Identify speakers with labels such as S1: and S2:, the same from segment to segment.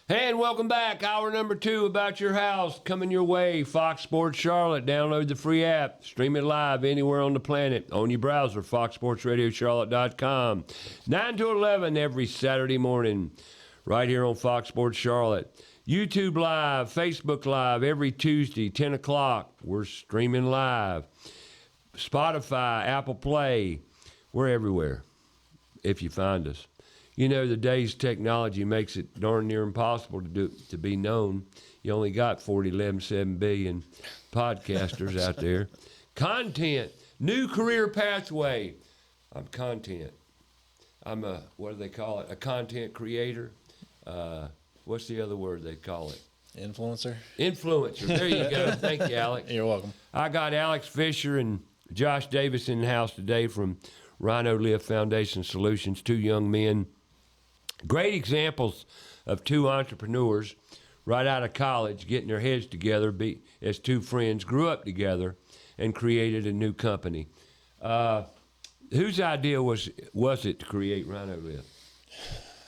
S1: Hey, and welcome back. Hour number 2 about your house coming your way. Fox Sports Charlotte. Download the free app. Stream it live anywhere on the planet. On your browser, foxsportsradiocharlotte.com. 9 to 11 every Saturday morning right here on Fox Sports Charlotte. YouTube Live, Facebook Live every Tuesday, 10 o'clock. We're streaming live. Spotify, Apple Play. We're everywhere if you find us. You know, the day's technology makes it darn near impossible to be known. You only got 7 billion podcasters out there. Content, new career pathway. I'm content. I'm what do they call it? A content creator. What's the other word they call it?
S2: Influencer.
S1: Influencer. There you go. Thank you, Alex.
S2: You're welcome.
S1: I got Alex Fisher and Josh Davis in the house today from Rhino Lift Foundation Solutions, 2 young men. Great examples of 2 entrepreneurs right out of college getting their heads together as 2 friends, grew up together, and created a new company. Whose idea was it to create Rhino Lift?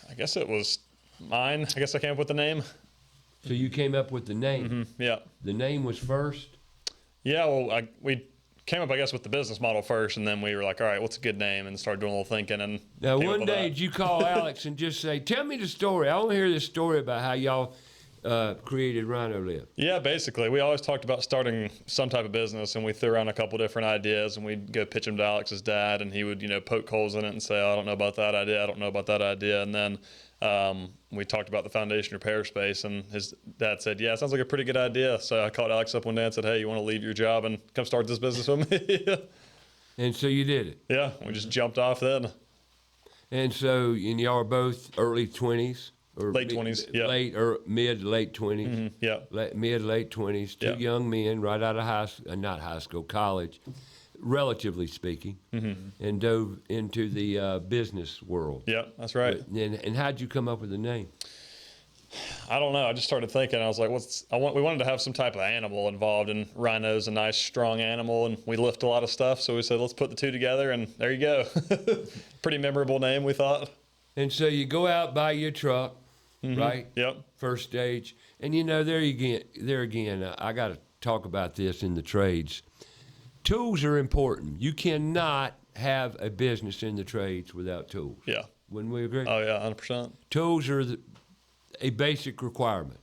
S2: I guess it was mine. I guess I came up with the name.
S1: So you came up with the name?
S2: Mm-hmm. Yeah.
S1: The name was first?
S2: Yeah, well, we came up, I guess, with the business model first, and then we were like, all right, what's a good name? And started doing a little thinking. And
S1: now, one day, did you call Alex and just say, tell me the story. I want to hear this story about how y'all created Rhino Lift.
S2: Yeah, basically. We always talked about starting some type of business, and we threw around a couple different ideas, and we'd go pitch them to Alex's dad, and he would, poke holes in it and say, oh, I don't know about that idea. I don't know about that idea. And then we talked about the foundation repair space, and his dad said, yeah, it sounds like a pretty good idea. So I called Alex up one day and said, hey, you want to leave your job and come start this business with me?
S1: And so you did it?
S2: Yeah, we just jumped off then.
S1: And so, and y'all are both early 20s? Or
S2: late 20s, yeah.
S1: Mid, late 20s.
S2: Mm-hmm, yeah.
S1: Mid, late 20s. 2 young men right out of not high school, college, relatively speaking, and dove into the business world.
S2: Yeah, that's right.
S1: And how'd you come up with the name?
S2: I don't know. I just started thinking. I was like, we wanted to have some type of animal involved, and Rhino's a nice, strong animal, and we lift a lot of stuff. So we said, let's put the 2 together, and there you go. Pretty memorable name, we thought.
S1: And so you go out, buy your truck, right?
S2: Yep.
S1: First stage. And there again, I got to talk about this in the trades. Tools are important. You cannot have a business in the trades without tools.
S2: Yeah.
S1: Wouldn't we agree?
S2: Oh, yeah, 100%.
S1: Tools are a basic requirement.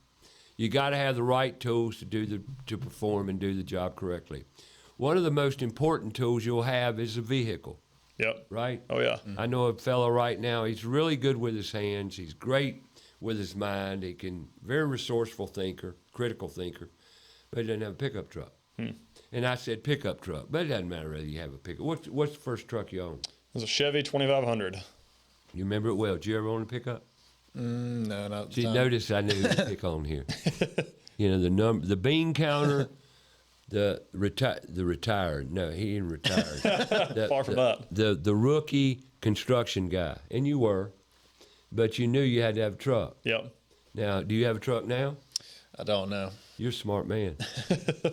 S1: You got to have the right tools to perform and do the job correctly. One of the most important tools you'll have is a vehicle.
S2: Yep.
S1: Right?
S2: Oh, yeah.
S1: I know a fellow right now, he's really good with his hands. He's great with his mind. Very resourceful thinker, critical thinker, but he doesn't have a pickup truck. And I said pickup truck, but it doesn't matter whether you have a pickup. What's the first truck you owned?
S2: It was a Chevy 2500.
S1: You remember it well. Did you ever own a pickup?
S2: No, not
S1: See, notice I knew who to pick on here. The bean counter, the retired. No, he didn't retire.
S2: Far from that.
S1: The rookie construction guy, and you were, but you knew you had to have a truck.
S2: Yep.
S1: Now, do you have a truck now?
S2: I don't know.
S1: You're a smart man.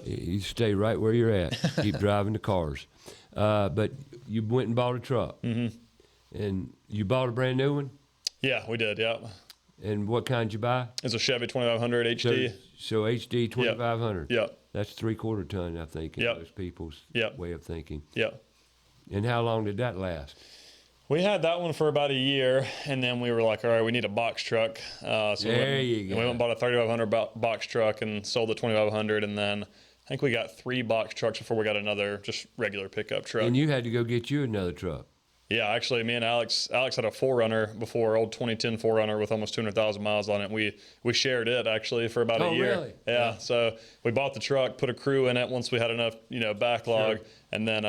S1: You stay right where you're at. Keep driving the cars. But you went and bought a truck. Mm-hmm. And you bought a brand new one?
S2: Yeah, we did, yeah.
S1: And what kind did you buy?
S2: It's a Chevy 2500 HD.
S1: So HD 2500.
S2: Yep.
S1: That's 3/4 ton, I think, in most people's way of thinking.
S2: Yeah.
S1: And how long did that last?
S2: We had that one for about a year, and then we were like, all right, we need a box truck. So
S1: you go.
S2: We went and bought a 3500 box truck and sold the 2500, and then I think we got 3 box trucks before we got another just regular pickup truck.
S1: And you had to go get you another truck.
S2: Yeah, actually, me and Alex had a 4Runner before, old 2010 4Runner with almost 200,000 miles on it. We shared it, actually, for about a year.
S1: Really?
S2: Yeah, so we bought the truck, put a crew in it once we had enough, backlog,
S1: Sure.
S2: and then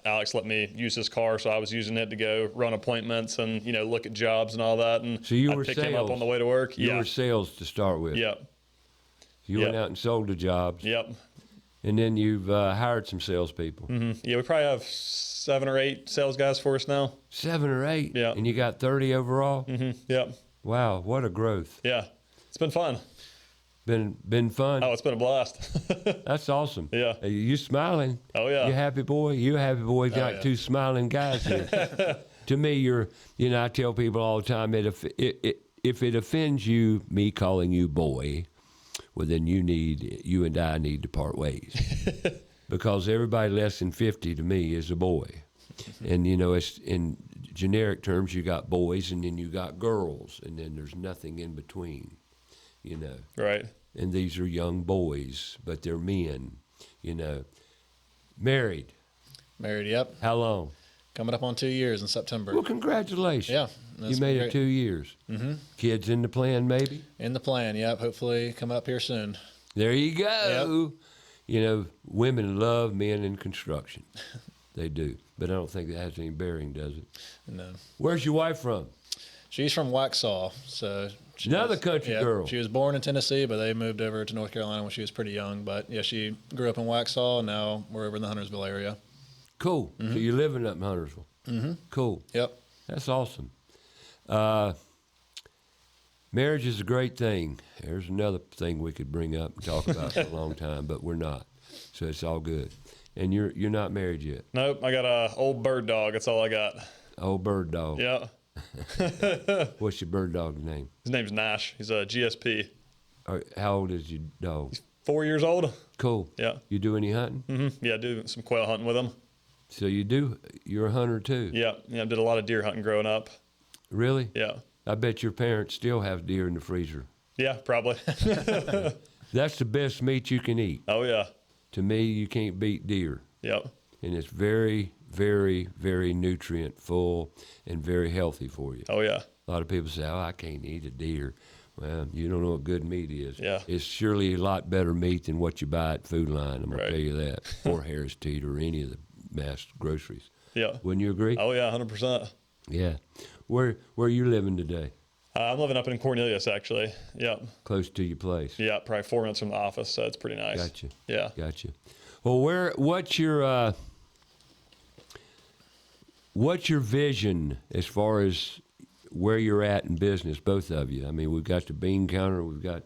S2: Alex let me use his car, so I was using it to go run appointments and, look at jobs and all that. And
S1: so you
S2: I'd
S1: were
S2: pick
S1: sales.
S2: him up on the way to work.
S1: You were sales to start with.
S2: Yep.
S1: You went out and sold the jobs.
S2: Yep.
S1: And then you've hired some salespeople.
S2: Mm-hmm. Yeah, we probably have 7 or 8 sales guys for us now.
S1: 7 or 8?
S2: Yeah.
S1: And you got 30 overall?
S2: Mm-hmm. Yep.
S1: Wow, what a growth.
S2: Yeah. It's been fun.
S1: Been fun?
S2: Oh, it's been a blast.
S1: That's awesome.
S2: Yeah.
S1: You smiling.
S2: Oh, yeah.
S1: You happy boy? You a happy boy. Got
S2: yeah.
S1: 2 smiling guys here. To me, I tell people all the time, if if it offends you, me calling you boy, well, then you and I need to part ways. Because everybody less than 50 to me is a boy. And, it's in generic terms, you got boys and then you got girls, and then there's nothing in between,
S2: Right.
S1: And these are young boys, but they're men, Married.
S3: Married, yep.
S1: How long?
S3: Coming up on 2 years in September.
S1: Well, congratulations.
S3: Yeah.
S1: You made it 2 years. Mm-hmm. Kids in the plan, maybe?
S3: In the plan, yep. Hopefully come up here soon.
S1: There you go. Yep. Women love men in construction. They do. But I don't think that has any bearing, does it?
S3: No.
S1: Where's your wife from?
S3: She's from Waxhaw, so
S1: Another country girl.
S3: She was born in Tennessee, but they moved over to North Carolina when she was pretty young. But yeah, she grew up in Waxhaw, and now we're over in the Huntersville area.
S1: Cool. Mm-hmm. So you're living up in Huntersville.
S3: Mm-hmm.
S1: Cool.
S3: Yep.
S1: That's awesome. Marriage is a great thing. There's another thing we could bring up and talk about for a long time, but we're not. So it's all good. And you're not married yet?
S2: Nope. I got a old bird dog. That's all I got.
S1: Old bird dog.
S2: Yeah.
S1: What's your bird dog's name?
S2: His name's Nash. He's a GSP.
S1: How old is your dog?
S2: 4 years old.
S1: Cool.
S2: Yeah.
S1: You do any hunting?
S2: Mm-hmm. Yeah, I do some quail hunting with him.
S1: So you're a hunter too?
S2: Yeah. I did a lot of deer hunting growing up.
S1: Really?
S2: Yeah.
S1: I bet your parents still have deer in the freezer.
S2: Yeah, probably.
S1: That's the best meat you can eat.
S2: Oh, yeah.
S1: To me, you can't beat deer.
S2: Yep.
S1: And it's very, very, very nutrient full and very healthy for you.
S2: Oh, yeah.
S1: A lot of people say, I can't eat a deer. Well, you don't know what good meat is.
S2: Yeah.
S1: It's surely a lot better meat than what you buy at Food Line. I'm going to tell you that. Or Harris Teeter or any of the mass groceries.
S2: Yeah.
S1: Wouldn't you agree?
S2: Oh, yeah, 100%.
S1: Yeah. Where are you living today?
S2: I'm living up in Cornelius, actually. Yep.
S1: Close to your place.
S2: Yeah, probably 4 minutes from the office, so it's pretty nice.
S1: Gotcha.
S2: Yeah.
S1: Gotcha. Well, what's your vision as far as where you're at in business, both of you? I mean, we've got the bean counter. We've got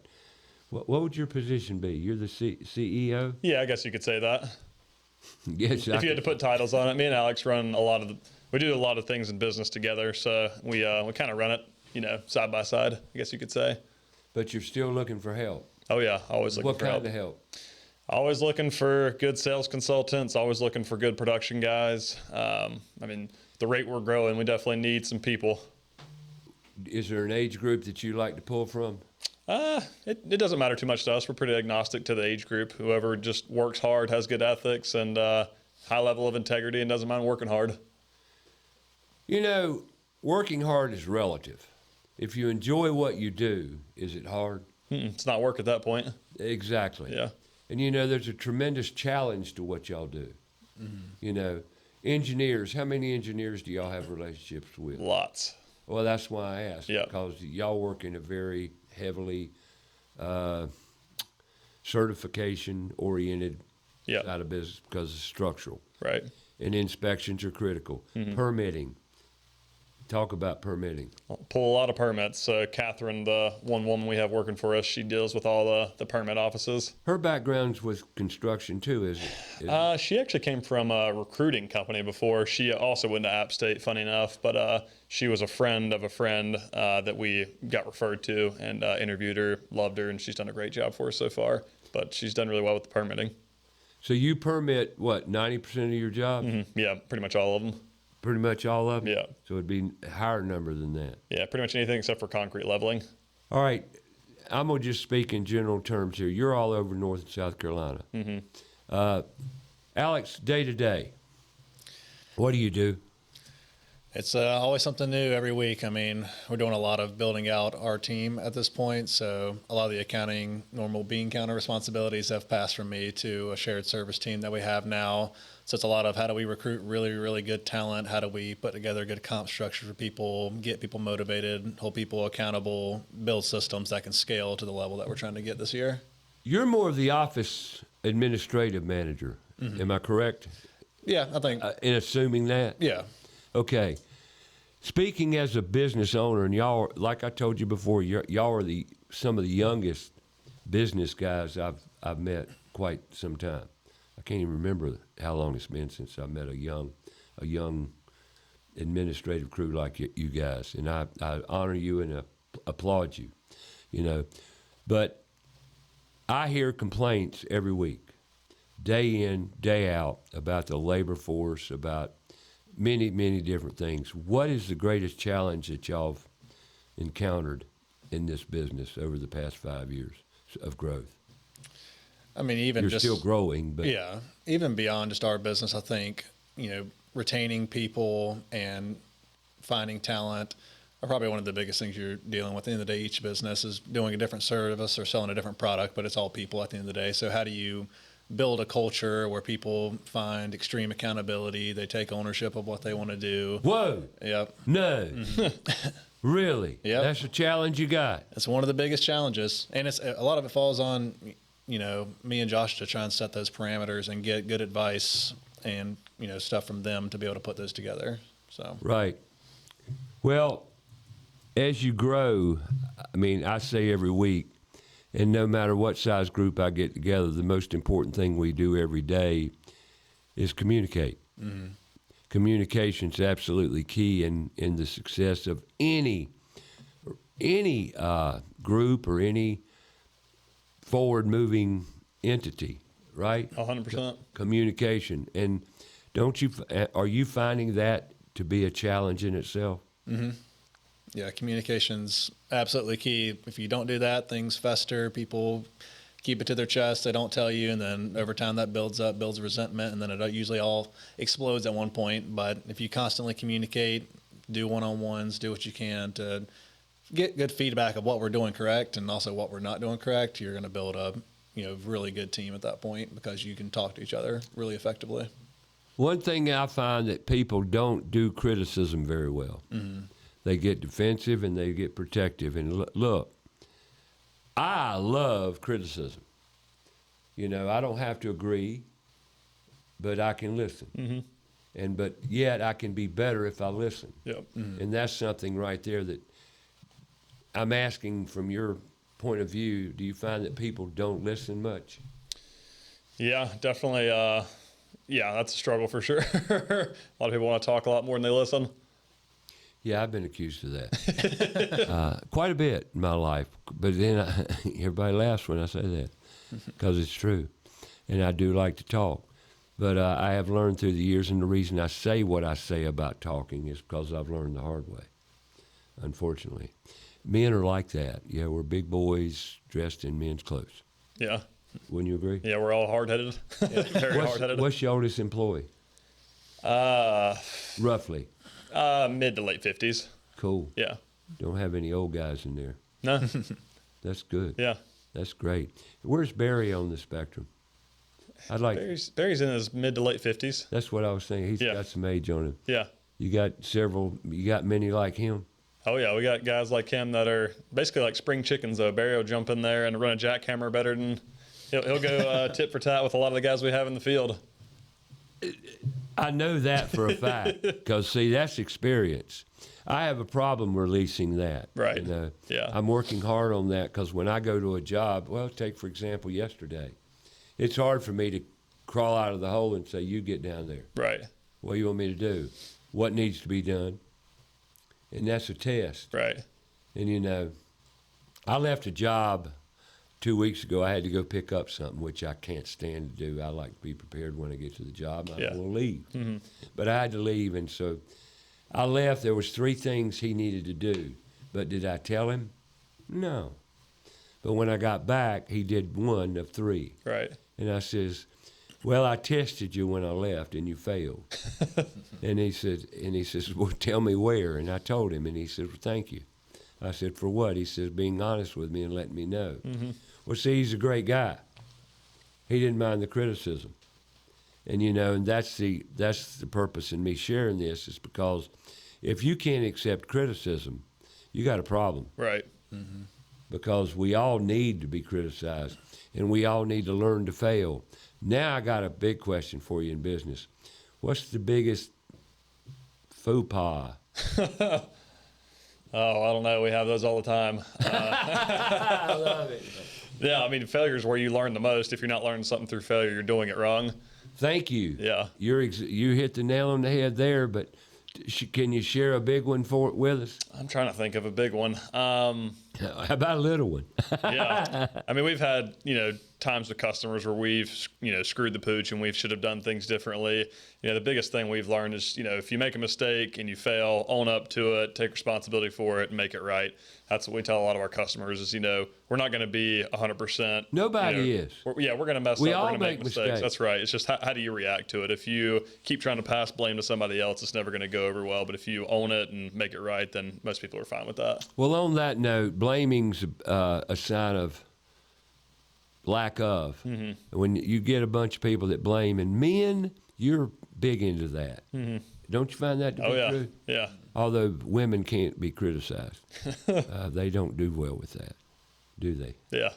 S1: what would your position be? You're the CEO?
S2: Yeah, I guess you could say that.
S1: Yes.
S2: If you had to put titles on it, me and Alex run we do a lot of things in business together, so we kind of run it, side by side, I guess you could say.
S1: But you're still looking for help.
S2: Oh yeah, always looking for help.
S1: What kind of help?
S2: Always looking for good sales consultants, always looking for good production guys. The rate we're growing, we definitely need some people.
S1: Is there an age group that you like to pull from?
S2: It doesn't matter too much to us. We're pretty agnostic to the age group. Whoever just works hard, has good ethics, and high level of integrity, and doesn't mind working hard.
S1: Working hard is relative. If you enjoy what you do, is it hard?
S2: It's not work at that point.
S1: Exactly.
S2: Yeah.
S1: And there's a tremendous challenge to what y'all do. Mm-hmm. Engineers, how many engineers do y'all have relationships with?
S2: Lots.
S1: Well, that's why I asked.
S2: Yeah.
S1: Because y'all work in a very heavily certification-oriented side of business because it's structural.
S2: Right.
S1: And inspections are critical. Mm-hmm. Permitting. Talk about permitting.
S2: I'll pull a lot of permits. So Catherine, the one woman we have working for us, she deals with all the permit offices.
S1: Her background's with construction too, is it?
S2: She actually came from a recruiting company before. She also went to App State, funny enough, but she was a friend of a friend that we got referred to and interviewed her, loved her, and she's done a great job for us so far. But she's done really well with the permitting.
S1: So you permit, 90% of your job?
S2: Mm-hmm. Yeah, pretty much all of them.
S1: Pretty much all of them?
S2: Yeah.
S1: So it'd be a higher number than that.
S2: Yeah, pretty much anything except for concrete leveling.
S1: All right. I'm going to just speak in general terms here. You're all over North and South Carolina. Mm-hmm. Alex, day to day, what do you do?
S3: It's always something new every week. I mean, we're doing a lot of building out our team at this point. So a lot of the accounting, normal bean counter responsibilities have passed from me to a shared service team that we have now. So it's a lot of how do we recruit really, really good talent? How do we put together a good comp structure for people, get people motivated, hold people accountable, build systems that can scale to the level that we're trying to get this year?
S1: You're more of the office administrative manager. Mm-hmm. Am I correct?
S3: Yeah, I think.
S1: In assuming that?
S3: Yeah.
S1: Okay. Speaking as a business owner, and y'all, like I told you before, y'all are some of the youngest business guys I've met quite some time. I can't even remember how long it's been since I met a young administrative crew like you guys, and I honor you and applaud you, But I hear complaints every week, day in, day out, about the labor force, about many, many different things. What is the greatest challenge that y'all have encountered in this business over the past 5 years of growth?
S3: I mean, even
S1: You're
S3: just
S1: still growing, but
S3: yeah, even beyond just our business, I think, retaining people and finding talent are probably one of the biggest things you're dealing with. At the end of the day, each business is doing a different service or selling a different product, but it's all people at the end of the day. So how do you build a culture where people find extreme accountability, they take ownership of what they want to do?
S1: Whoa.
S3: Yep.
S1: No. Really?
S3: Yep.
S1: That's a challenge you got.
S3: It's one of the biggest challenges. And it's a lot of it falls on, me and Josh to try and set those parameters and get good advice and, stuff from them to be able to put those together. So
S1: Right. Well, as you grow, I mean, I say every week, and no matter what size group I get together, the most important thing we do every day is communicate. Mm-hmm. Communication is absolutely key in the success of any group or any forward-moving entity, right?
S2: 100%.
S1: Communication. And are you finding that to be a challenge in itself?
S3: Mm-hmm. Yeah, communication's absolutely key. If you don't do that, things fester. People keep it to their chest. They don't tell you, and then over time that builds resentment, and then it usually all explodes at one point. But if you constantly communicate, do one-on-ones, do what you can to get good feedback of what we're doing correct and also what we're not doing correct, you're going to build a really good team at that point because you can talk to each other really effectively.
S1: One thing I find that people don't do criticism very well. Mm-hmm. They get defensive and they get protective. And look, I love criticism. I don't have to agree, but I can listen. Mm-hmm. But yet I can be better if I listen.
S2: Yep.
S1: Mm-hmm. And that's something right there that I'm asking from your point of view. Do you find that people don't listen much?
S2: Yeah, definitely. That's a struggle for sure. A lot of people want to talk a lot more than they listen.
S1: Yeah, I've been accused of that quite a bit in my life. But then everybody laughs when I say that because it's true. And I do like to talk. But I have learned through the years, and the reason I say what I say about talking is because I've learned the hard way, unfortunately. Men are like that. Yeah, we're big boys dressed in men's clothes.
S2: Yeah.
S1: Wouldn't you agree?
S2: Yeah, we're all hard-headed. Very hard-headed.
S1: What's your oldest employee? Roughly.
S2: Mid to late 50s.
S1: Cool.
S2: Yeah.
S1: Don't have any old guys in there.
S2: No.
S1: That's good.
S2: Yeah.
S1: That's great. Where's Barry on the spectrum?
S2: Barry's in his mid to late 50s.
S1: That's what I was saying. He's got some age on him.
S2: Yeah.
S1: You got many like him?
S2: Oh, yeah. We got guys like him that are basically like spring chickens, though. Barry will jump in there and run a jackhammer better than he'll go tit for tat with a lot of the guys we have in the field.
S1: I know that for a fact because, see, that's experience. I have a problem releasing that.
S2: Right. Yeah.
S1: I'm working hard on that because when I go to a job, take, for example, yesterday, it's hard for me to crawl out of the hole and say, you get down there.
S2: Right.
S1: What do you want me to do? What needs to be done? And that's a test.
S2: Right.
S1: And, I left a job 2 weeks ago. I had to go pick up something, which I can't stand to do. I like to be prepared when I get to the job. I don't want to leave. Mm-hmm. But I had to leave, and so I left. There was 3 things he needed to do. But did I tell him? No. But when I got back, he did 1 of 3.
S2: Right.
S1: And I says, well, I tested you when I left, and you failed. and he says, well, tell me where. And I told him, and he said, well, thank you. I said, for what? He says, being honest with me and letting me know. Mm-hmm. Well, see, he's a great guy. He didn't mind the criticism. And, and that's the purpose in me sharing this is because if you can't accept criticism, you got a problem.
S2: Right.
S1: Mm-hmm. Because we all need to be criticized, and we all need to learn to fail. Now I got a big question for you in business. What's the biggest faux pas?
S2: Oh, I don't know. We have those all the time.
S1: I love it.
S2: Yeah, I mean, failure is where you learn the most. If you're not learning something through failure, you're doing it wrong.
S1: Thank you.
S2: Yeah.
S1: You hit the nail on the head there, but Can you share a big one with us?
S2: I'm trying to think of a big one.
S1: How about a little one?
S2: Yeah. I mean, we've had, times with customers where we've, screwed the pooch and we should have done things differently. The biggest thing we've learned is, if you make a mistake and you fail, own up to it, take responsibility for it, and make it right. That's what we tell a lot of our customers is, we're not going to be 100%.
S1: Nobody is.
S2: We're going to mess up.
S1: We
S2: We're
S1: all
S2: going to make
S1: make
S2: mistakes.
S1: mistakes.
S2: That's right. It's just how do you react to it? If you keep trying to pass blame to somebody else, it's never going to go over well. But if you own it and make it right, then most people are fine with that.
S1: Well, on that note, blaming's a sign of lack of.
S2: Mm-hmm.
S1: When you get a bunch of people that blame, and men, you're big into that.
S2: Mm-hmm.
S1: Don't you find that to be true?
S2: Yeah.
S1: Although women can't be criticized. They don't do well with that, do they?
S2: Yeah.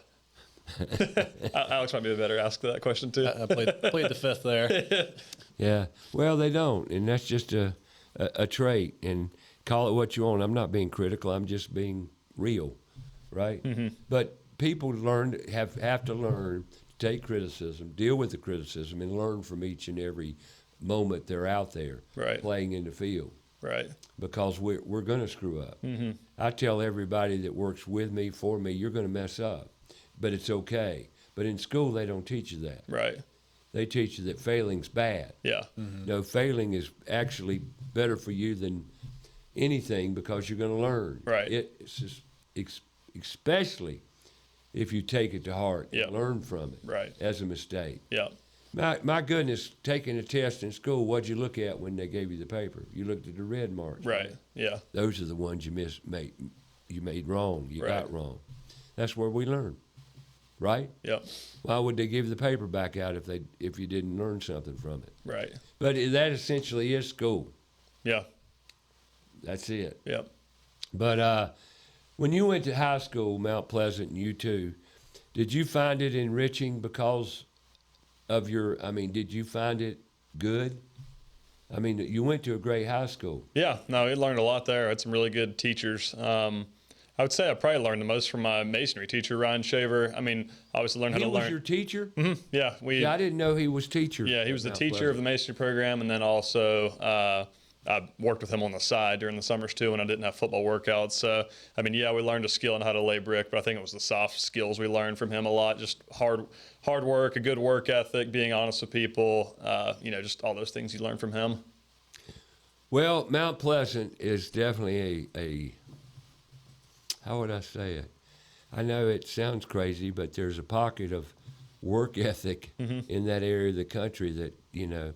S2: Alex might be better ask that question too.
S3: I played the fifth there.
S1: Yeah. Well, they don't, and that's just a trait. And call it what you want. I'm not being critical. I'm just being real, right?
S2: Mm-hmm.
S1: But people have to learn to take criticism, deal with the criticism, and learn from each and every moment they're out there
S2: Right.
S1: playing in the field.
S2: Right.
S1: Because we're going to screw up.
S2: Mm-hmm.
S1: I tell everybody that works with me, for me, you're going to mess up, but it's okay. But in school, they don't teach you that.
S2: Right.
S1: They teach you that failing's bad.
S2: Yeah.
S3: Mm-hmm.
S1: No, failing is actually better for you than anything because you're going to learn.
S2: Right.
S1: It's just, especially if you take it to heart
S2: Yeah.
S1: and learn from it
S2: Right.
S1: as a mistake.
S2: Yeah.
S1: My goodness, taking a test in school, what'd you look at when they gave you the paper? You looked at the red marks.
S2: Right. Yeah.
S1: Those are the ones you made wrong. You
S2: Right.
S1: got wrong. That's where we learn, right?
S2: Yep.
S1: Why would they give the paper back out if you didn't learn something from it?
S2: Right.
S1: But that essentially is school.
S2: Yeah.
S1: That's it.
S2: Yep.
S1: But when you went to high school, Mount Pleasant, and you too, did you find it enriching because of did you find it good? I mean, you went to a great high school.
S2: Yeah. No, we learned a lot there. I had some really good teachers. I would say I probably learned the most from my masonry teacher, Ryan Shaver. I mean, obviously learned how to learn.
S1: He was your teacher?
S2: Mm-hmm. Yeah.
S1: Yeah, I didn't know he was teacher.
S2: Yeah, he was the
S1: at Mount
S2: teacher of the
S1: Pleasant.
S2: masonry program, and then also I worked with him on the side during the summers too when I didn't have football workouts. So, I mean, yeah, we learned a skill on how to lay brick, but I think it was the soft skills we learned from him a lot. Just hard work, a good work ethic, being honest with people, just all those things you learn from him.
S1: Well, Mount Pleasant is definitely a how would I say it? I know it sounds crazy, but there's a pocket of work ethic in that area of the country that,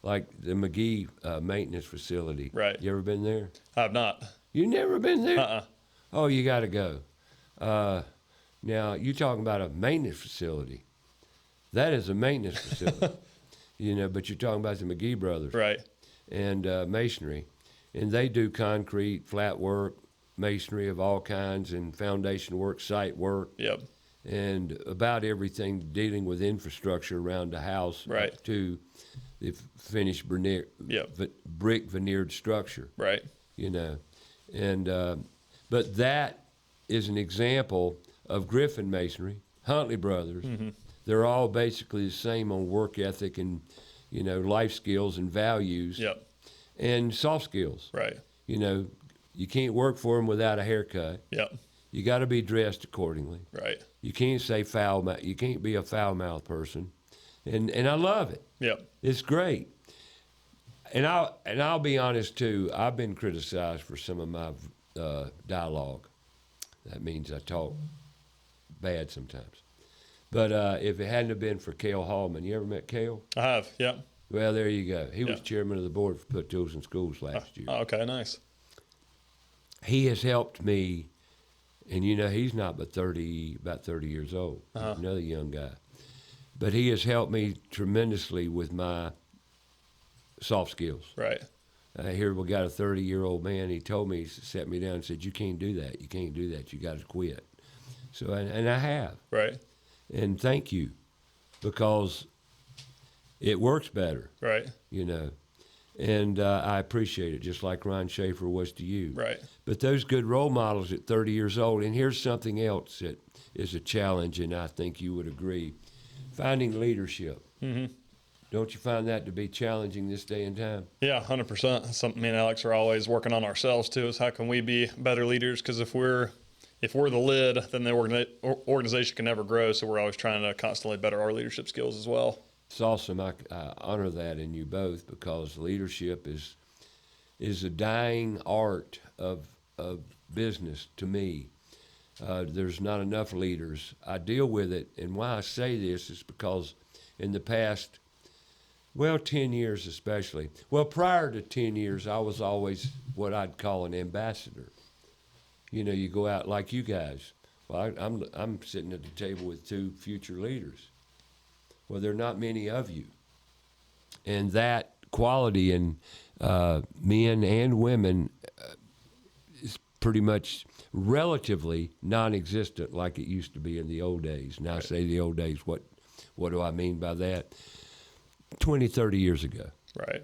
S1: like the McGee maintenance facility.
S2: Right.
S1: You ever been there?
S2: I have not.
S1: You never been there?
S2: Uh-uh.
S1: Oh, you got to go. Now, you're talking about a maintenance facility. That is a maintenance facility. But you're talking about the McGee brothers.
S2: Right.
S1: And masonry. And they do concrete, flat work, masonry of all kinds, and foundation work, site work.
S2: Yep.
S1: And about everything dealing with infrastructure around the house.
S2: Right.
S1: Up to the finished brick veneered structure.
S2: Right.
S1: And but that is an example of Griffin Masonry, Huntley Brothers.
S2: Mm-hmm.
S1: They're all basically the same on work ethic and life skills and values.
S2: Yep.
S1: And soft skills.
S2: Right.
S1: You can't work for them without a haircut.
S2: Yep.
S1: You got to be dressed accordingly.
S2: Right.
S1: You can't say foul mouth. You can't be a foul mouth person, and I love it.
S2: Yep.
S1: It's great. And I'll be honest too. I've been criticized for some of my dialogue. That means I talk bad sometimes. But if it hadn't have been for Cale Hallman, you ever met Cale?
S2: I have. Yep.
S1: Well, there you go. He was
S2: Yeah.
S1: chairman of the board for Put Tools in Schools last year.
S2: Oh, okay. Nice.
S1: He has helped me, and he's not but about 30 years old. He's another young guy. But he has helped me tremendously with my soft skills.
S2: Right.
S1: Here we got a 30-year-old man. He told me, he sat me down and said, "You can't do that. You can't do that. You got to quit." So, and I have.
S2: Right.
S1: And thank you, because it works better.
S2: Right.
S1: And I appreciate it, just like Ron Schaefer was to you.
S2: Right.
S1: But those good role models at 30 years old, and here's something else that is a challenge, and I think you would agree, finding leadership.
S2: Mm-hmm.
S1: Don't you find that to be challenging this day and time?
S2: Yeah, 100%. Something me and Alex are always working on ourselves too. Is how can we be better leaders? Because if we're the lid, then the organization can never grow. So we're always trying to constantly better our leadership skills as well.
S1: It's awesome. I honor that in you both, because leadership is a dying art of business to me. There's not enough leaders. I deal with it, and why I say this is because in the past, 10 years especially. Well, prior to 10 years, I was always what I'd call an ambassador. You know, you go out like you guys. Well, I'm sitting at the table with 2 future leaders. Well, there are not many of you. And that quality in men and women is pretty much relatively non-existent like it used to be in the old days. Now, I say the old days, what do I mean by that? 20, 30 years ago.
S2: Right.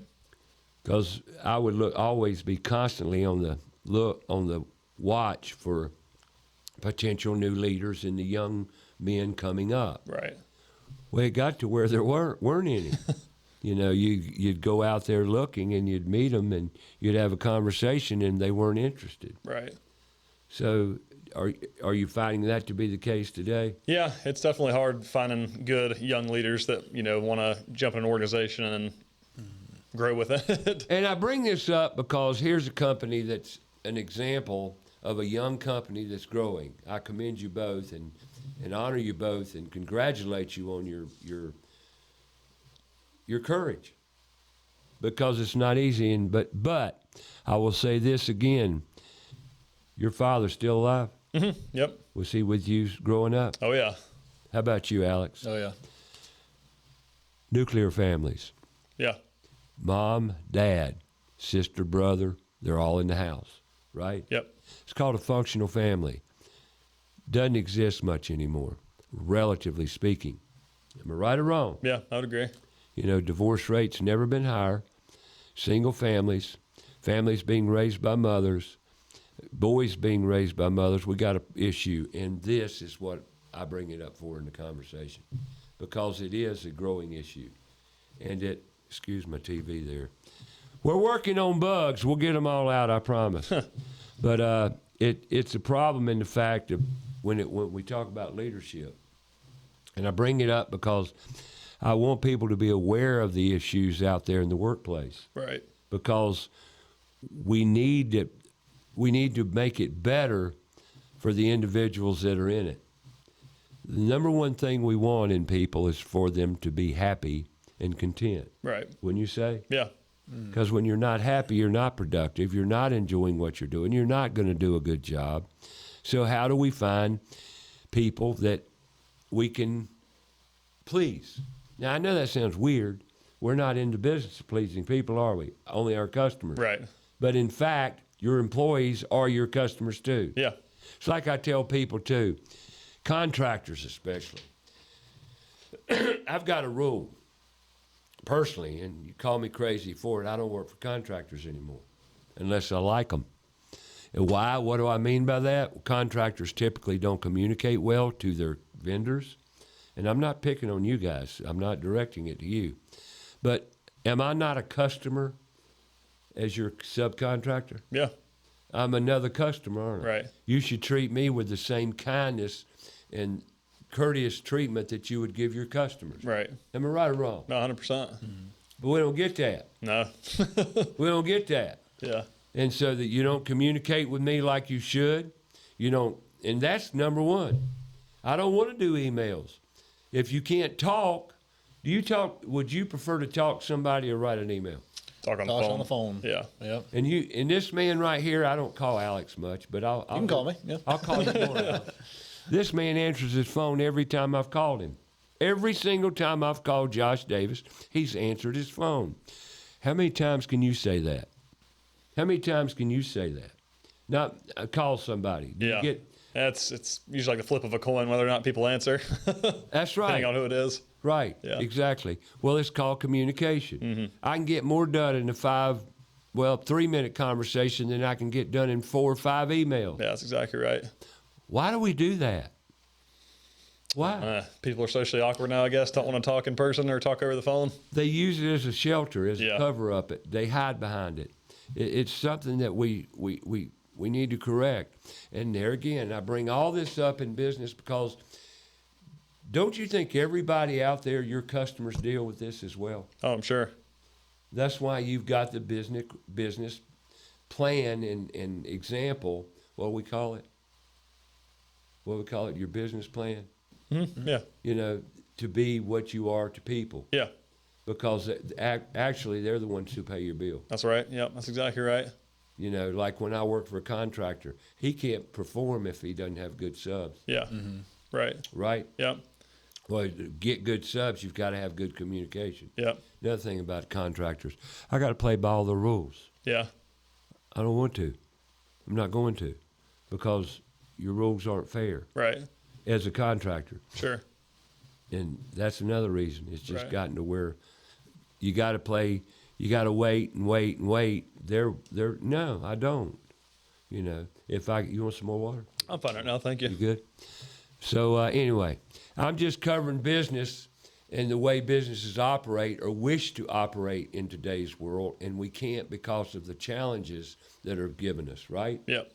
S1: Because I would always be constantly on the watch for potential new leaders and the young men coming up.
S2: Right.
S1: Well, it got to where there weren't any. You know, you'd go out there looking, and you'd meet them, and you'd have a conversation, and they weren't interested.
S2: Right.
S1: So are you finding that to be the case today?
S2: Yeah, it's definitely hard finding good young leaders that, want to jump in an organization and grow with it.
S1: And I bring this up because here's a company that's an example of a young company that's growing. I commend you both and honor you both and congratulate you on your courage, because it's not easy. But I will say this again: your father's still alive.
S2: Mm-hmm. Yep.
S1: Was he with you growing up?
S2: Oh yeah.
S1: How about you, Alex?
S3: Oh yeah.
S1: Nuclear families.
S2: Yeah.
S1: Mom, dad, sister, brother, they're all in the house, right?
S2: Yep.
S1: It's called a functional family. Doesn't exist much anymore, relatively speaking. Am I right or wrong?
S2: Yeah, I would agree.
S1: You know, divorce rates never been higher. Single families, families being raised by mothers, boys being raised by mothers. We got an issue, and this is what I bring it up for in the conversation, because it is a growing issue. And excuse my TV there. We're working on bugs. We'll get them all out, I promise. But it's a problem in the fact of when we talk about leadership. And I bring it up because I want people to be aware of the issues out there in the workplace.
S2: Right.
S1: Because we need to make it better for the individuals that are in it. The number one thing we want in people is for them to be happy and content.
S2: Right.
S1: Wouldn't you say?
S2: Yeah.
S1: Because when you're not happy, you're not productive, you're not enjoying what you're doing, you're not going to do a good job. So how do we find people that we can please? Now, I know that sounds weird. We're not in the business of pleasing people, are we? Only our customers.
S2: Right.
S1: But in fact, your employees are your customers too.
S2: Yeah.
S1: It's like I tell people too, contractors especially. I've got a rule. Personally, and you call me crazy for it, I don't work for contractors anymore unless I like them. And why? What do I mean by that? Well, contractors typically don't communicate well to their vendors. And I'm not picking on you guys. I'm not directing it to you. But am I not a customer as your subcontractor?
S2: Yeah.
S1: I'm another customer, aren't I?
S2: Right.
S1: You should treat me with the same kindness and courteous treatment that you would give your customers.
S2: Right.
S1: Am I right or wrong?
S2: No, 100%.
S1: But we don't get that.
S2: No.
S1: We don't get that.
S2: Yeah.
S1: And so that you don't communicate with me like you should. You don't, and that's number one. I don't want to do emails. If you can't talk, would you prefer to talk to somebody or write an email?
S2: Talk on
S3: Talk
S2: the phone. Yeah.
S3: Yep.
S1: And this man right here, I don't call Alex much, but I'll
S3: You can call me. Yeah.
S1: I'll call you more. Alex. This man answers his phone every time I've called him. Every single time I've called Josh Davis, he's answered his phone. How many times can you say that? How many times can you say that? Not call somebody.
S2: Yeah. It's usually like the flip of a coin, whether or not people answer.
S1: That's right.
S2: Depending on who it is.
S1: Right.
S2: Yeah.
S1: Exactly. Well, it's called communication. Mm-hmm. I can get more done in a 3-minute conversation than I can get done in 4 or 5 emails.
S2: Yeah, that's exactly right.
S1: Why do we do that? Why?
S2: People are socially awkward now, I guess. Don't want to talk in person or talk over the phone.
S1: They use it as a shelter, as
S2: Yeah.
S1: a cover up. They hide behind it. It's something that we need to correct. And there again, I bring all this up in business because don't you think everybody out there, your customers, deal with this as well?
S2: Oh, I'm sure.
S1: That's why you've got the business plan and example. What we call it? Your business plan.
S2: Mm-hmm. Yeah.
S1: You know, to be what you are to people.
S2: Yeah.
S1: Because actually, they're the ones who pay your bill.
S2: That's right. Yep. That's exactly right.
S1: You know, like when I work for a contractor, he can't perform if he doesn't have good subs.
S2: Yeah. Right.
S1: Right?
S2: Yep.
S1: Well, to get good subs, you've got to have good communication.
S2: Yep.
S1: Another thing about contractors, I got to play by all the rules.
S2: Yeah.
S1: I don't want to. I'm not going to, because your rules aren't fair
S2: Right.
S1: as a contractor.
S2: Sure.
S1: And that's another reason. It's just
S2: Right.
S1: gotten to where you got to play, you got to wait and wait and wait. No, I don't. You know, you want some more water?
S2: I'm fine right now. Thank you.
S1: You good? So anyway, I'm just covering business and the way businesses operate or wish to operate in today's world, and we can't because of the challenges that are given us, right?
S2: Yep.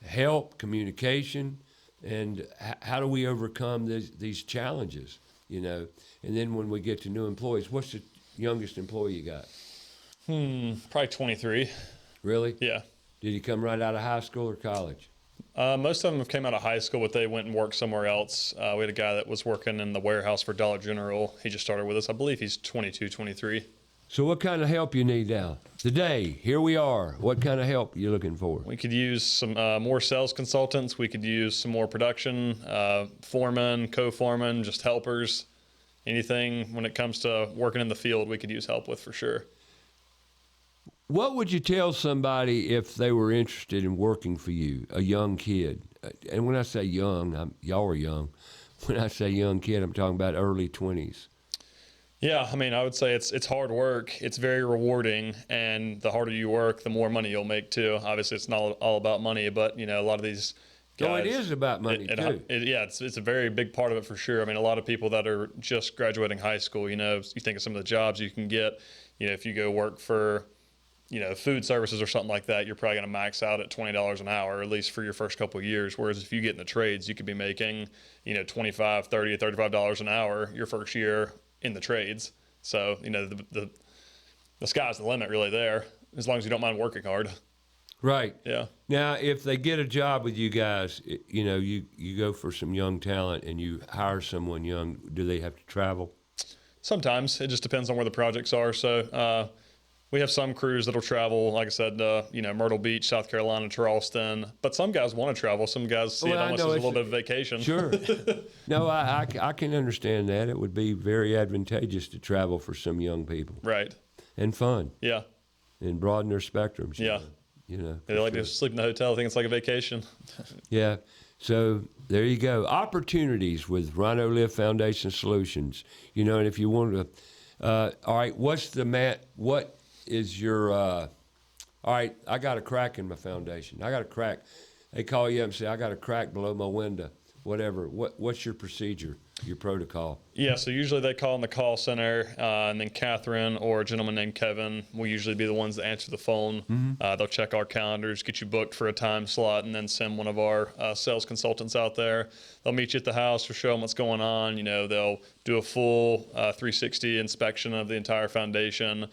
S1: Help, communication, and how do we overcome these challenges, you know? And then when we get to new employees, what's the youngest employee you got?
S2: Probably 23.
S1: Really?
S2: Yeah.
S1: Did he come right out of high school or college?
S2: Most of them came out of high school, but they went and worked somewhere else. We had a guy that was working in the warehouse for Dollar General. He just started with us. I believe he's 22, 23.
S1: So what kind of help you need now? Today, here we are. What kind of help are you looking for?
S2: We could use some more sales consultants. We could use some more production, foremen, co-foremen, just helpers. Anything when it comes to working in the field, we could use help with for sure.
S1: What would you tell somebody if they were interested in working for you, a young kid? And when I say young, y'all are young. When I say young kid, I'm talking about early 20s.
S2: Yeah, I mean, I would say it's hard work. It's very rewarding, and the harder you work, the more money you'll make too. Obviously, it's not all about money, but you know, a lot of these guys.
S1: Oh, it is about money too.
S2: Yeah, it's a very big part of it for sure. I mean, a lot of people that are just graduating high school, you know, you think of some of the jobs you can get. You know, if you go work for, you know, food services or something like that, you're probably going to max out at $20 an hour, at least for your first couple of years. Whereas if you get in the trades, you could be making, you know, $25, $30, $35 an hour your first year in the trades. So, you know, the sky's the limit really there, as long as you don't mind working hard.
S1: Right.
S2: Yeah.
S1: Now, if they get a job with you guys, you know, you go for some young talent and you hire someone young, do they have to travel?
S2: Sometimes. It just depends on where the projects are. So, we have some crews that'll travel, like I said, you know, Myrtle Beach, South Carolina, Charleston. But some guys want to travel. Some guys see it almost as a little bit of vacation.
S1: Sure. No, I can understand that. It would be very advantageous to travel for some young people.
S2: Right.
S1: And fun.
S2: Yeah.
S1: And broaden their spectrums.
S2: Yeah.
S1: You know.
S2: They like to sleep in the hotel. I think it's like a vacation.
S1: Yeah. So there you go. Opportunities with Rhino Live Foundation Solutions. You know, and if you want to, all right, what is your, all right, I got a crack in my foundation. I got a crack. They call you up and say, I got a crack below my window, whatever. What's your procedure, your protocol?
S2: Yeah, so usually they call in the call center, and then Catherine or a gentleman named Kevin will usually be the ones that answer the phone. Mm-hmm. They'll check our calendars, get you booked for a time slot, and then send one of our sales consultants out there. They'll meet you at the house to show them what's going on. You know, they'll do a full 360 inspection of the entire foundation,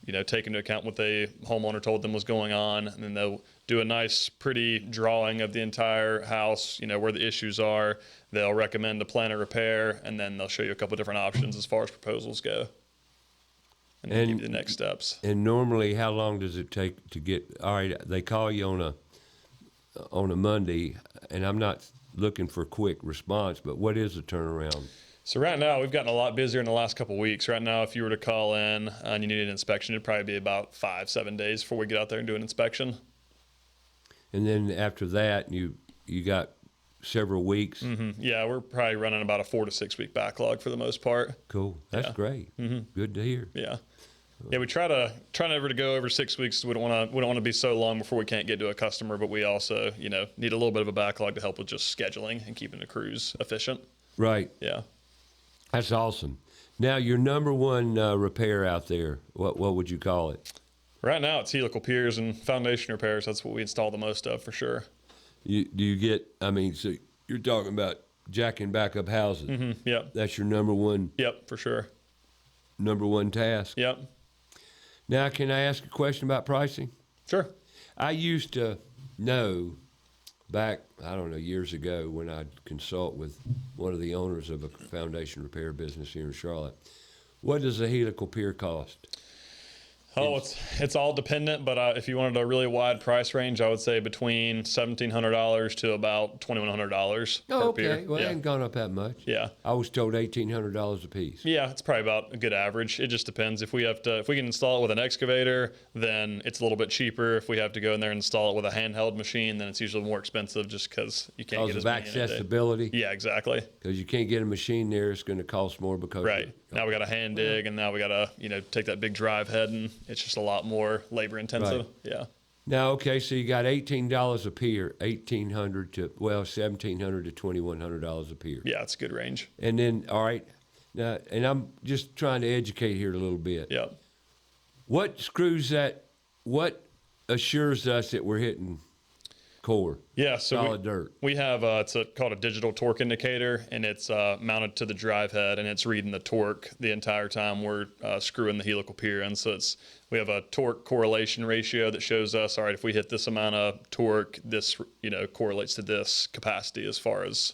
S2: you know, take into account what the homeowner told them was going on, and then they'll do a nice, pretty drawing of the entire house, you know, where the issues are. They'll recommend a plan of repair, and then they'll show you a couple different options as far as proposals go, and then give you the next steps.
S1: And normally, how long does it take to get, all right, they call you on a Monday, and I'm not looking for a quick response, but what is the turnaround?
S2: So right now, we've gotten a lot busier in the last couple of weeks. Right now, if you were to call in and you needed an inspection, it'd probably be about 5-7 days before we get out there and do an inspection.
S1: And then after that, you got several weeks.
S2: Mm-hmm. Yeah, we're probably running about a 4 to 6 week backlog for the most part.
S1: Cool. That's great. Mm-hmm. Good to hear.
S2: Yeah. Yeah, we try never to go over 6 weeks. We don't want to be so long before we can't get to a customer, but we also, you know, need a little bit of a backlog to help with just scheduling and keeping the crews efficient.
S1: Right.
S2: Yeah.
S1: That's awesome. Now, your number one repair out there, what would you call it?
S2: Right now it's helical piers and foundation repairs. That's what we install the most of for sure.
S1: Do you get, I mean, so you're talking about jacking back up houses.
S2: Yep.
S1: That's your number one
S2: For sure.
S1: task.
S2: Yep.
S1: Now, can I ask a question about pricing?
S2: Sure.
S1: I used to know back, I don't know, years ago when I'd consult with one of the owners of a foundation repair business here in Charlotte. What does a helical pier cost?
S2: Oh, it's all dependent, but if you wanted a really wide price range, I would say between $1,700 to about $2,100 per
S1: Oh, okay.
S2: pier.
S1: Well, it
S2: Yeah.
S1: ain't gone up that much.
S2: Yeah.
S1: I was told $1,800 a piece.
S2: Yeah, it's probably about a good average. It just depends. If we can install it with an excavator, then it's a little bit cheaper. If we have to go in there and install it with a handheld machine, then it's usually more expensive just because you can't get as
S1: Because of
S2: many in a day.
S1: accessibility.
S2: Yeah, exactly.
S1: Because you can't get a machine there, it's going to cost more because
S2: Right. Now we got a hand dig, and now we got to take that big drive head, and it's just a lot more labor intensive.
S1: Right.
S2: Yeah.
S1: Now, okay, so you got $18 a pier, $1,700 to $2,100 a pier.
S2: Yeah, it's a good range.
S1: And then, all right, now, and I'm just trying to educate here a little bit.
S2: Yeah.
S1: What assures us that we're hitting core,
S2: Yeah, so
S1: solid dirt?
S2: we have called a digital torque indicator, and it's mounted to the drive head, and it's reading the torque the entire time we're screwing the helical pier in. So we have a torque correlation ratio that shows us, all right, if we hit this amount of torque, this correlates to this capacity as far as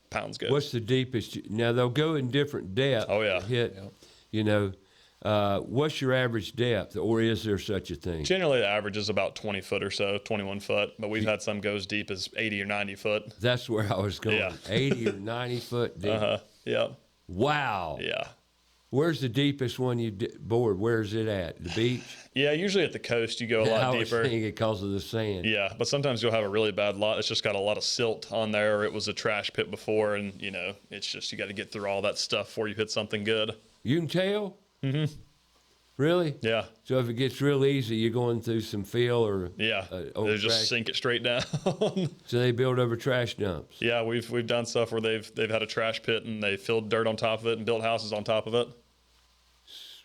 S2: pounds go.
S1: What's the deepest? Now, they'll go in different depth.
S2: Oh, yeah.
S1: Hit, what's your average depth, or is there such a thing?
S2: Generally, the average is about 20 foot or so, 21 foot, but we've had some go as deep as 80 or 90 foot.
S1: That's where I was going.
S2: Yeah.
S1: 80 or 90 foot deep.
S2: Yeah.
S1: Wow.
S2: Yeah.
S1: Where's the deepest one you bored? Where's it at? The beach?
S2: Yeah, usually at the coast you go a lot
S1: I was
S2: deeper.
S1: thinking because of the sand.
S2: Yeah, but sometimes you'll have a really bad lot. It's just got a lot of silt on there, or it was a trash pit before, and it's just you got to get through all that stuff before you hit something good.
S1: You can tell? Mm-hmm. Really?
S2: Yeah,
S1: So if it gets real easy, you're going through some fill or
S2: yeah.
S1: over
S2: They just
S1: trash.
S2: sink it straight down.
S1: So they build over trash dumps.
S2: Yeah, we've done stuff where they've had a trash pit and they filled dirt on top of it and built houses on top of it.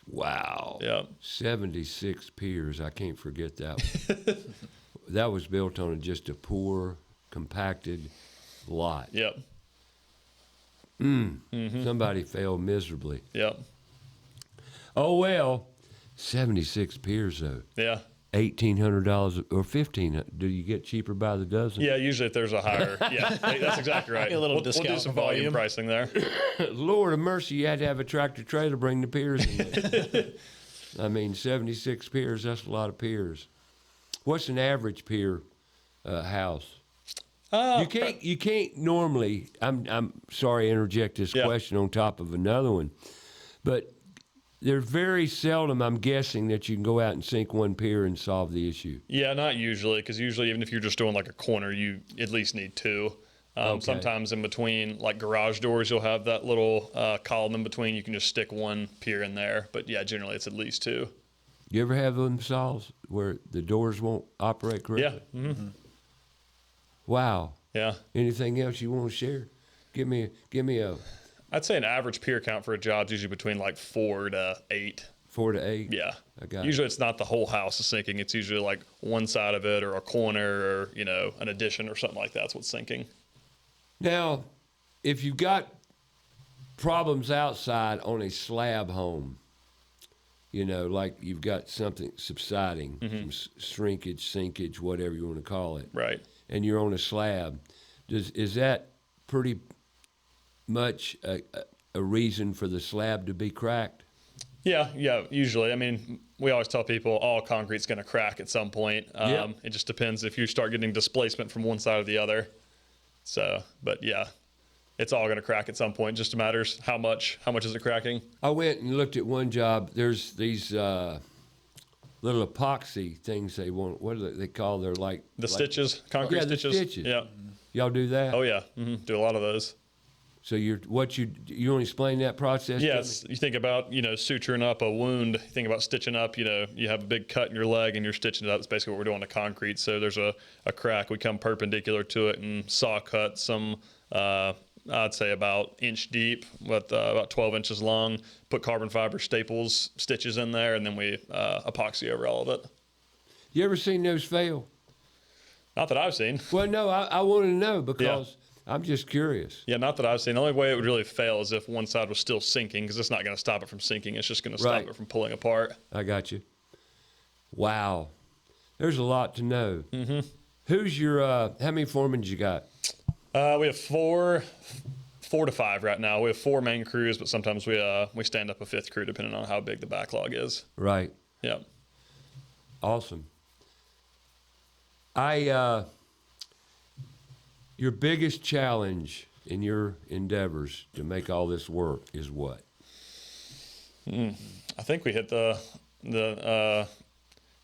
S1: Wow.
S2: Yeah.
S1: 76 piers. I can't forget that one. That was built on just a poor, compacted lot.
S2: Yep.
S1: Somebody failed miserably.
S2: Yep.
S1: Oh, well, 76 piers, though.
S2: Yeah.
S1: $1,800 or $1,500. Do you get cheaper by the dozen?
S2: Yeah, usually if there's a higher, that's exactly right.
S3: A little
S2: we'll do
S3: discount
S2: some
S3: for
S2: volume
S3: volume.
S2: pricing there.
S1: Lord of mercy, you had to have a tractor trailer to bring the piers in. I mean, 76 piers, that's a lot of piers. What's an average pier house? You can't normally, I'm sorry to interject this question on top of another one, but there's very seldom, I'm guessing, that you can go out and sink one pier and solve the issue.
S2: Yeah, not usually, because usually even if you're just doing like a corner, you at least need two.
S1: Okay.
S2: Sometimes in between, like garage doors, you'll have that little column in between. You can just stick one pier in there. But yeah, generally it's at least two.
S1: You ever have them solved where the doors won't operate correctly?
S2: Yeah. Mm-hmm.
S1: Wow.
S2: Yeah.
S1: Anything else you want to share? Give me a
S2: I'd say an average pier count for a job is usually between like 4 to 8.
S1: 4 to 8.
S2: Yeah.
S1: I got it.
S2: Usually it's not the whole house is sinking. It's usually like one side of it or a corner or, an addition or something like that's what's sinking.
S1: Now, if you've got problems outside on a slab home, like you've got something subsiding, some shrinkage, sinkage, whatever you want to call it,
S2: Right.
S1: and you're on a slab, is that pretty much a reason for the slab to be cracked?
S2: Yeah, usually. I mean, we always tell people all concrete's going to crack at some point.
S1: Yep.
S2: It just depends if you start getting displacement from one side or the other. So, but yeah, it's all going to crack at some point. Just matters how much is it cracking?
S1: I went and looked at one job. There's these little epoxy things they want. What do they call? They're like
S2: Stitches, concrete
S1: the
S2: stitches.
S1: stitches.
S2: Yeah.
S1: Y'all do that?
S2: Oh yeah. Do a lot of those.
S1: So you want to explain that process? to me?
S2: Yes, you think about, suturing up a wound, you think about stitching up, you have a big cut in your leg and you're stitching it up. That's basically what we're doing to concrete. So there's a crack. We come perpendicular to it and saw cut some I'd say about inch deep with about 12 inches long, put carbon fiber staples, stitches in there, and then we epoxy over all of it.
S1: You ever seen those fail?
S2: Not that I've seen.
S1: Well, no, I want to know because I'm just curious.
S2: Yeah, not that I've seen. The only way it would really fail is if one side was still sinking, because it's not going to stop it from sinking. It's just going to stop
S1: Right.
S2: it from pulling apart.
S1: I got you. Wow. There's a lot to know. Mm-hmm. Who's your, how many foremen you got?
S2: We have four to five right now. We have 4 main crews, but sometimes we stand up a 5th crew depending on how big the backlog is.
S1: Right.
S2: Yeah.
S1: Awesome. Your biggest challenge in your endeavors to make all this work is what?
S2: I think we hit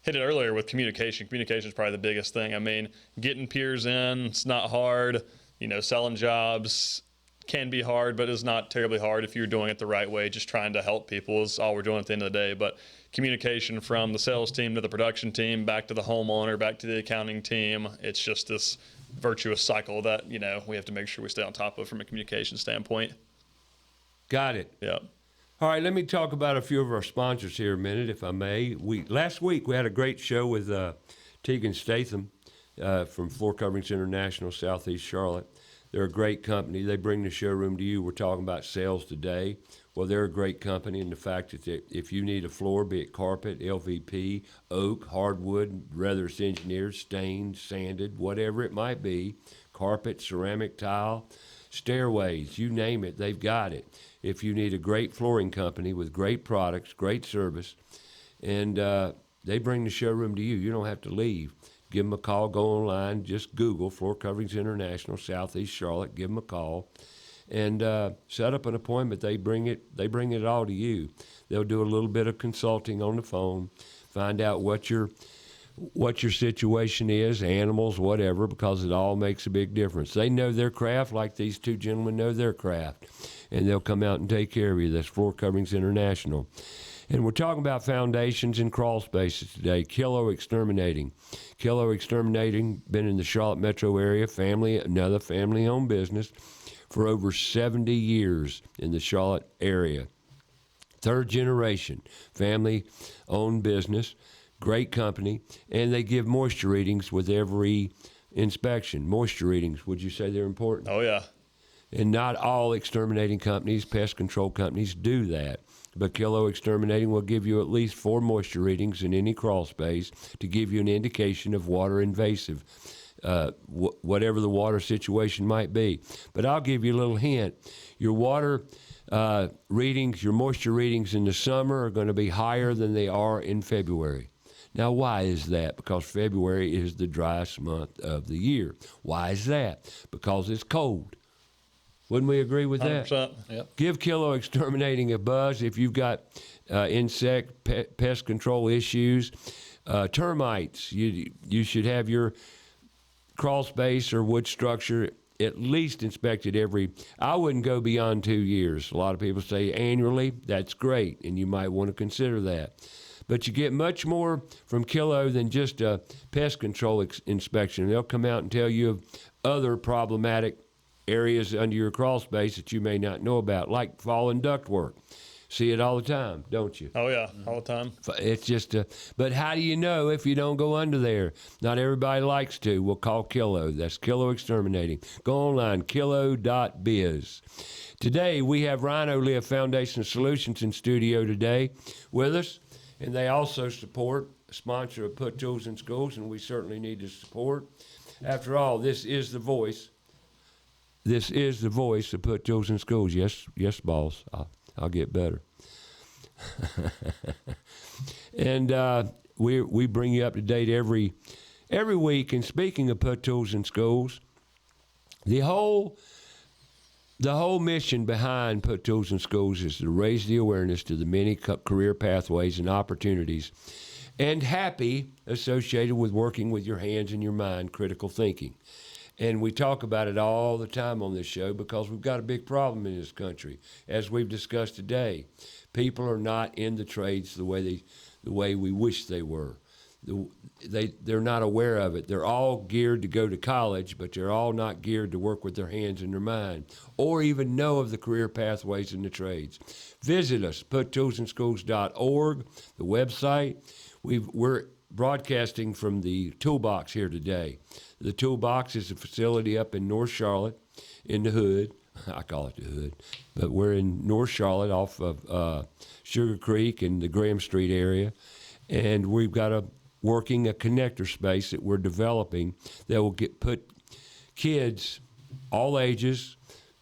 S2: hit it earlier with communication. Communication is probably the biggest thing. I mean, getting Piers in, it's not hard. You know, selling jobs can be hard, but it's not terribly hard if you're doing it the right way. Just trying to help people is all we're doing at the end of the day. But communication from the sales team to the production team, back to the homeowner, back to the accounting team, it's just this virtuous cycle that, you know, we have to make sure we stay on top of from a communication standpoint.
S1: Got it.
S2: Yeah.
S1: All right, let me talk about a few of our sponsors here a minute, if I may. Last week we had a great show with Teagan Statham from Floor Coverings International, Southeast Charlotte. They're a great company. They bring the showroom to you. We're talking about sales today. Well, they're a great company in the fact that if you need a floor, be it carpet, LVP, oak, hardwood, whether it's engineered, stained, sanded, whatever it might be, carpet, ceramic tile, stairways, you name it, they've got it. If you need a great flooring company with great products, great service, and they bring the showroom to you. You don't have to leave. Give them a call, go online, just Google Floor Coverings International, Southeast Charlotte, give them a call, and set up an appointment. They bring it all to you. They'll do a little bit of consulting on the phone, find out what your situation is, animals, whatever, because it all makes a big difference. They know their craft like these two gentlemen know their craft, and they'll come out and take care of you. That's Floor Coverings International. And we're talking about foundations and crawl spaces today. Kilo Exterminating. Kilo Exterminating, been in the Charlotte metro area, another family-owned business for over 70 years in the Charlotte area. 3rd generation, family-owned business, great company, and they give moisture readings with every inspection. Moisture readings, would you say they're important?
S2: Oh, yeah.
S1: And not all exterminating companies, pest control companies, do that. But Kilo Exterminating will give you at least 4 moisture readings in any crawl space to give you an indication of water invasive, whatever the water situation might be. But I'll give you a little hint. Your water readings, your moisture readings in the summer are going to be higher than they are in February. Now, why is that? Because February is the driest month of the year. Why is that? Because it's cold. Wouldn't we agree with that?
S2: 100%.
S3: Yep.
S1: Give Kilo Exterminating a buzz if you've got insect pest control issues. Termites, you should have your crawl space or wood structure at least inspected I wouldn't go beyond 2 years. A lot of people say annually. That's great, and you might want to consider that. But you get much more from Kilo than just a pest control inspection. They'll come out and tell you of other problematic areas under your crawl space that you may not know about, like fallen ductwork. See it all the time, don't you?
S2: Oh, yeah, all the time.
S1: It's just but how do you know if you don't go under there? Not everybody likes to. We'll call Kilo. That's Kilo Exterminating. Go online, kilo.biz. Today, we have Rhino Lift Foundation Solutions in studio today with us, and they also sponsor of Put Tools in Schools, and we certainly need the support. After all, this is the voice. This is the voice of Put Tools in Schools. Yes, boss. I'll get better. And we bring you up to date every week. And speaking of Put Tools in Schools, the whole mission behind Put Tools in Schools is to raise the awareness to the many career pathways and opportunities and happy associated with working with your hands and your mind, critical thinking. And we talk about it all the time on this show because we've got a big problem in this country. As we've discussed today, people are not in the trades the way we wish they were. they're not aware of it. They're all geared to go to college, but they're all not geared to work with their hands and their mind, or even know of the career pathways in the trades. Visit us, puttoolsinschools.org, the website. We're broadcasting from the Toolbox here today. The Toolbox is a facility up in North Charlotte, in the hood. I call it the hood, but we're in North Charlotte off of Sugar Creek and the Graham Street area, and we've got a connector space that we're developing that will put kids, all ages,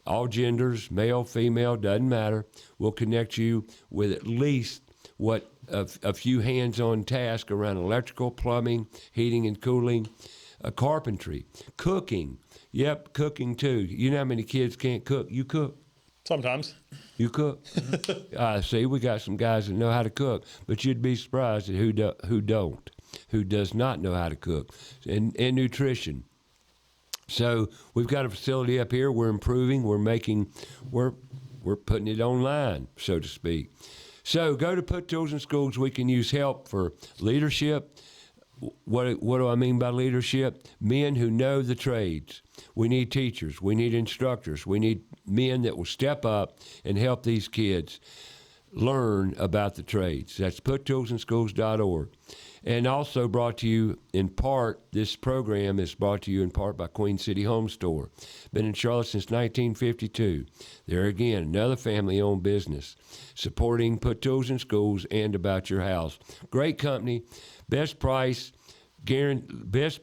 S1: all genders, male, female, doesn't matter. We'll connect you with at least a few hands-on tasks around electrical, plumbing, heating and cooling, carpentry, cooking. Yep, cooking too. You know how many kids can't cook? You cook.
S2: Sometimes.
S1: You cook? See, we got some guys that know how to cook, but you'd be surprised at who does not know how to cook, and nutrition. So we've got a facility up here. We're improving. We're putting it online, so to speak. So go to Put Tools in Schools. We can use help for leadership. What do I mean by leadership? Men who know the trades. We need teachers. We need instructors. We need men that will step up and help these kids learn about the trades. That's puttoolsinschools.org. And also brought to you in part, this program is brought to you in part by Queen City Home Store. Been in Charlotte since 1952. There again, another family-owned business supporting Put Tools in Schools and About Your House. Great company, best price, best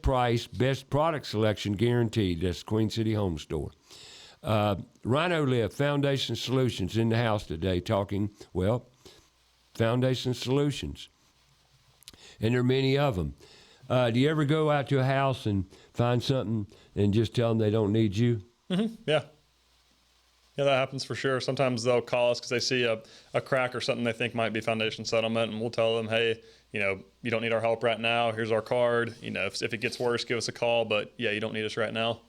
S1: product selection guaranteed. That's Queen City Home Store. Rhino Lift, Foundation Solutions in the house today talking, Foundation Solutions. And there are many of them. Do you ever go out to a house and find something and just tell them they don't need you?
S2: Mm-hmm. Yeah. Yeah, that happens for sure. Sometimes they'll call us because they see a crack or something they think might be foundation settlement, and we'll tell them, hey, you don't need our help right now. Here's our card. If it gets worse, give us a call. But, yeah, you don't need us right now.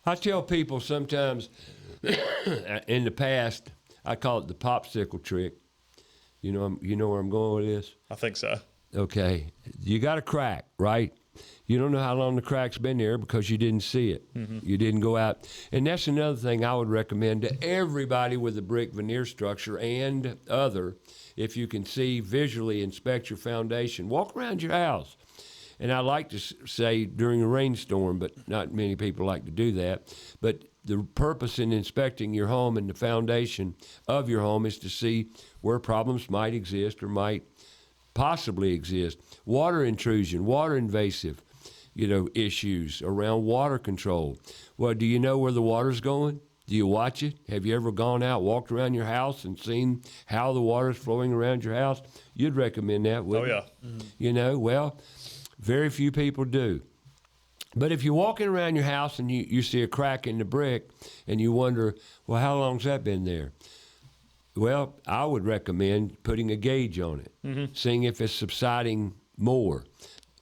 S1: I tell people sometimes in the past, I call it the popsicle trick. You know where I'm going with this?
S2: I think so.
S1: Okay, you got a crack, right? You don't know how long the crack's been there because you didn't see it. Mm-hmm. You didn't go out. And that's another thing I would recommend to everybody with a brick veneer structure and other. If you can see, visually inspect your foundation. Walk around your house. And I like to say during a rainstorm, but not many people like to do that. But the purpose in inspecting your home and the foundation of your home is to see where problems might exist or might possibly exist. Water intrusion, water invasive, issues around water control. Well, do you know where the water's going? Do you watch it? Have you ever gone out, walked around your house and seen how the water's flowing around your house? You'd recommend that, wouldn't you?
S2: Oh, yeah.
S1: Mm-hmm. Very few people do. But if you're walking around your house and you see a crack in the brick and you wonder, well, how long's that been there? Well, I would recommend putting a gauge on it, mm-hmm. seeing if it's subsiding more.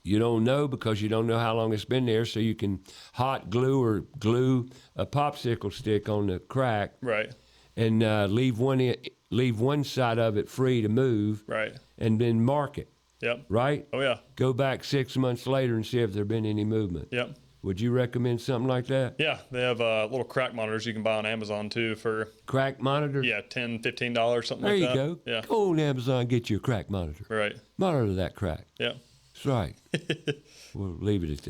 S1: You don't know because you don't know how long it's been there, so you can hot glue or glue a popsicle stick on the crack,
S2: right,
S1: and leave one side of it free to move,
S2: right,
S1: and then mark it.
S2: Yep.
S1: Right?
S2: Oh, yeah.
S1: Go back 6 months later and see if there's been any movement.
S2: Yep.
S1: Would you recommend something like that?
S2: Yeah, they have little crack monitors you can buy on Amazon too for
S1: crack monitor.
S2: Yeah, $10, $15, something
S1: there
S2: like that.
S1: There you go.
S2: Yeah.
S1: Go on Amazon and get you a crack monitor.
S2: Right.
S1: Monitor that crack.
S2: Yeah.
S1: That's right. We'll leave it at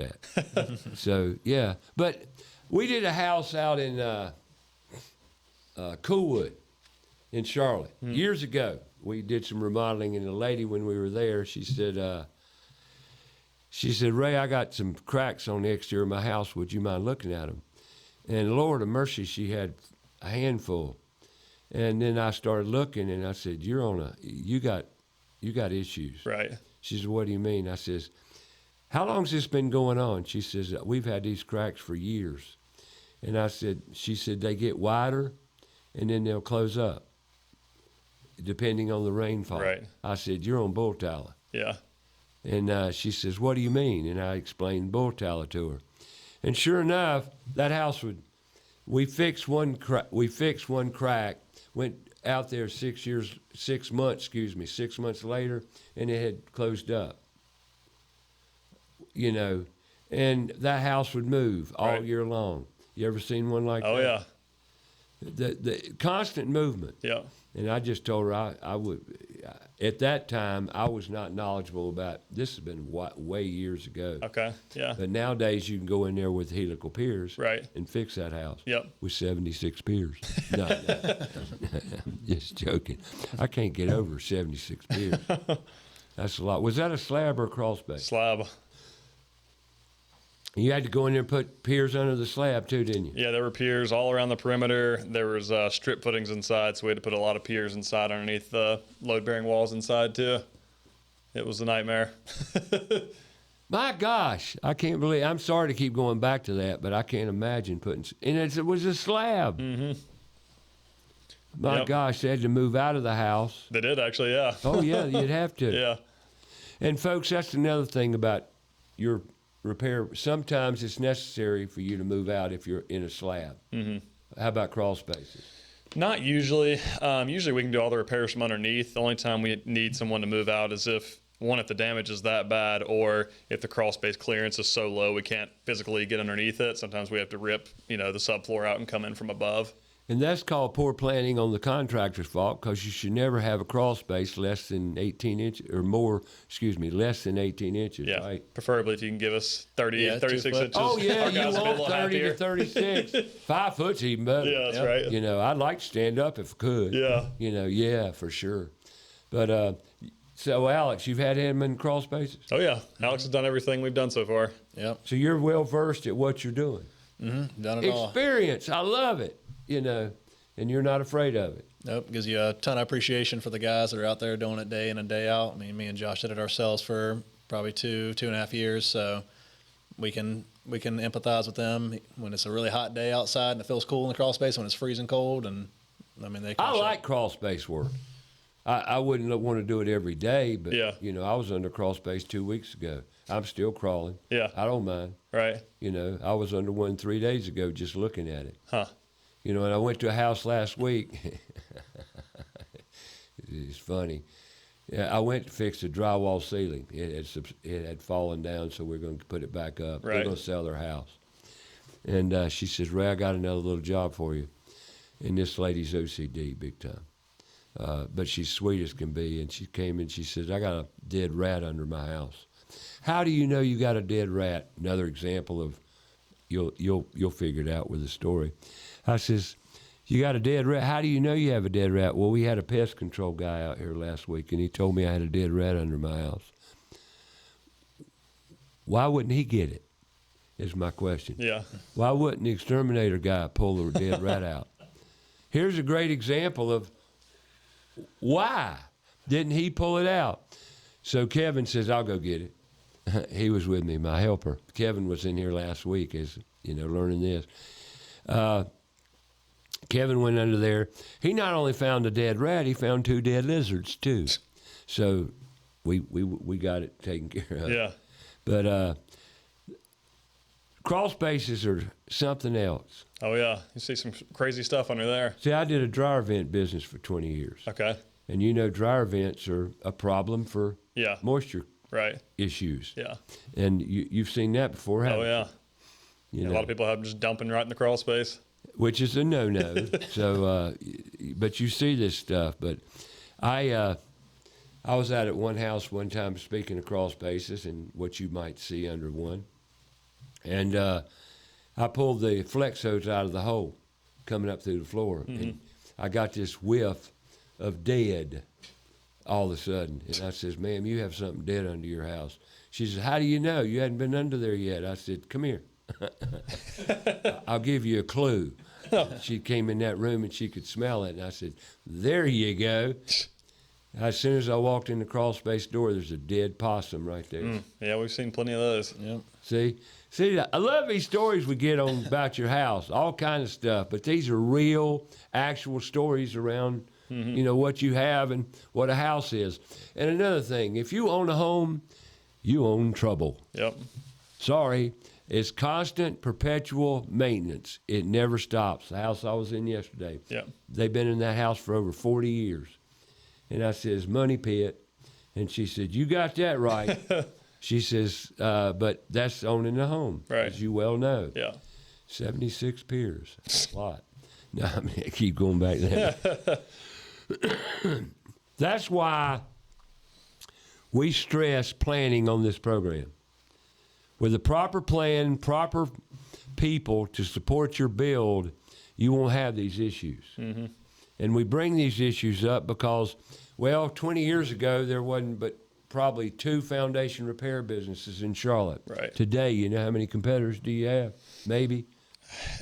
S1: that. So yeah, but we did a house out in Coolwood in Charlotte years ago. We did some remodeling, and the lady, when we were there, she said, Ray, I got some cracks on the exterior of my house. Would you mind looking at them? And Lord of mercy, she had a handful. And then I started looking, and I said, you got issues.
S2: Right.
S1: She said, what do you mean? I says, how long's this been going on? She says, we've had these cracks for years. And she said, they get wider, and then they'll close up, depending on the rainfall.
S2: Right.
S1: I said, you're on bull tallow.
S2: Yeah.
S1: And she says, what do you mean? And I explained bull tallow to her. And sure enough, that house we fixed one crack, went out there 6 months later, and it had closed up. you know, and that house would move all
S2: Right.
S1: year long. You ever seen one like
S2: Oh
S1: that?
S2: yeah.
S1: The constant movement.
S2: Yeah.
S1: And I just told her I would. At that time, I was not knowledgeable about. This has been way years ago.
S2: Okay. Yeah.
S1: But nowadays, you can go in there with Helical Piers
S2: Right.
S1: and fix that house.
S2: Yep.
S1: With 76 piers. No, I'm just joking. I can't get over 76 piers. That's a lot. Was that a slab or a crawl space?
S2: Slab.
S1: You had to go in there and put piers under the slab too, didn't you?
S2: Yeah, there were piers all around the perimeter. There was strip footings inside, so we had to put a lot of piers inside underneath the load-bearing walls inside too. It was a nightmare.
S1: My gosh, I can't believe. I'm sorry to keep going back to that, but I can't imagine putting. And it was a slab. Mm-hmm. My
S2: Yep.
S1: gosh, they had to move out of the house.
S2: They did actually, yeah.
S1: Oh yeah, you'd have to.
S2: Yeah.
S1: And folks, that's another thing about your repair. Sometimes it's necessary for you to move out if you're in a slab. Mm-hmm. How about crawl spaces?
S2: Not usually. Usually we can do all the repairs from underneath. The only time we need someone to move out is if the damage is that bad, or if the crawl space clearance is so low we can't physically get underneath it. Sometimes we have to rip, the subfloor out and come in from above.
S1: And that's called poor planning on the contractor's fault, because you should never have a crawl space less than 18 inches or more, less than 18 inches,
S2: Yeah,
S1: right?
S2: preferably if you can give us 30,
S3: Yeah,
S2: 36
S3: 2 foot.
S2: inches.
S1: Oh, yeah,
S2: Our
S1: you
S2: guys will be a
S1: want
S2: little
S1: 30 to
S2: happier.
S1: 36. 5 foot's even better.
S2: Yeah, that's
S3: Yeah.
S2: right.
S1: I'd like to stand up if I could.
S2: Yeah.
S1: Yeah, for sure. But, so Alex, you've had him in crawl spaces?
S2: Oh, yeah. Alex has done everything we've done so far.
S3: Yep.
S1: So you're well versed at what you're doing.
S3: Done it all.
S1: Experience, I love it, and you're not afraid of it.
S3: Nope. Gives you a ton of appreciation for the guys that are out there doing it day in and day out. I mean, me and Josh did it ourselves for probably 2.5 years. So we can empathize with them when it's a really hot day outside and it feels cool in the crawl space when it's freezing cold. And I mean,
S1: I like crawl space work. I wouldn't want to do it every day, but,
S2: Yeah.
S1: I was under crawl space 2 weeks ago. I'm still crawling.
S2: Yeah.
S1: I don't mind.
S2: Right.
S1: I was under one 3 days ago just looking at it.
S2: Huh.
S1: And I went to a house last week. It's funny. Yeah, I went to fix the drywall ceiling. It had fallen down, so we're going to put it back up.
S2: Right.
S1: They're going to sell their house. And she says, Ray, I got another little job for you. And this lady's OCD big time. But she's sweet as can be. And she came and she says, I got a dead rat under my house. How do you know you got a dead rat? Another example of you'll figure it out with the story. I says, you got a dead rat? How do you know you have a dead rat? Well, we had a pest control guy out here last week, and he told me I had a dead rat under my house. Why wouldn't he get it, is my question.
S2: Yeah.
S1: Why wouldn't the exterminator guy pull the dead rat out? Here's a great example of why didn't he pull it out? So Kevin says, I'll go get it. He was with me, my helper. Kevin was in here last week, as learning this. Kevin went under there. He not only found a dead rat, he found 2 dead lizards too. So we got it taken care of.
S2: Yeah.
S1: But crawl spaces are something else.
S2: Oh, yeah. You see some crazy stuff under there.
S1: See, I did a dryer vent business for 20 years.
S2: Okay.
S1: And dryer vents are a problem for
S2: Yeah.
S1: moisture
S2: Right.
S1: issues.
S2: Yeah.
S1: And you've seen that before, haven't
S2: Oh, yeah.
S1: you?
S2: A lot of people have just dumping right in the crawl space.
S1: Which is a no-no. So, but you see this stuff. But I was out at one house one time speaking of crawl spaces and what you might see under one. And I pulled the flex hose out of the hole coming up through the floor. Mm-hmm. And I got this whiff of dead all of a sudden. And I says, ma'am, you have something dead under your house. She says, how do you know? You hadn't been under there yet. I said, come here. I'll give you a clue. She came in that room and she could smell it. And I said, there you go. As soon as I walked in the crawl space door, there's a dead possum right there.
S2: Yeah, we've seen plenty of those.
S3: Yep.
S1: See, I love these stories we get on about your house, all kind of stuff. But these are real, actual stories around, what you have and what a house is. And another thing, if you own a home, you own trouble.
S2: Yep.
S1: Sorry. It's constant, perpetual maintenance. It never stops. The house I was in yesterday,
S2: Yep.
S1: they've been in that house for over 40 years. And I says, money pit. And she said, you got that right. She says, but that's owning the home,
S2: Right.
S1: as you well know.
S2: Yeah.
S1: 76 Piers. That's a lot. No, I mean, I keep going back to that. That's why we stress planning on this program. With a proper plan, proper people to support your build, you won't have these issues. Mm-hmm. And we bring these issues up because, well, 20 years ago, there wasn't but probably 2 foundation repair businesses in Charlotte.
S2: Right.
S1: Today, you know how many competitors do you have? Maybe.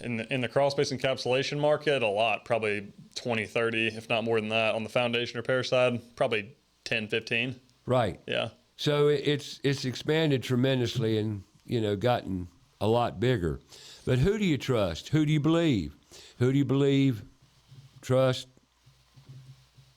S2: In the crawl space encapsulation market, a lot, probably 20, 30, if not more than that. On the foundation repair side, probably 10, 15.
S1: Right.
S2: Yeah.
S1: So it's expanded tremendously and, you know, gotten a lot bigger. But who do you trust? Who do you believe? Who do you believe? Trust?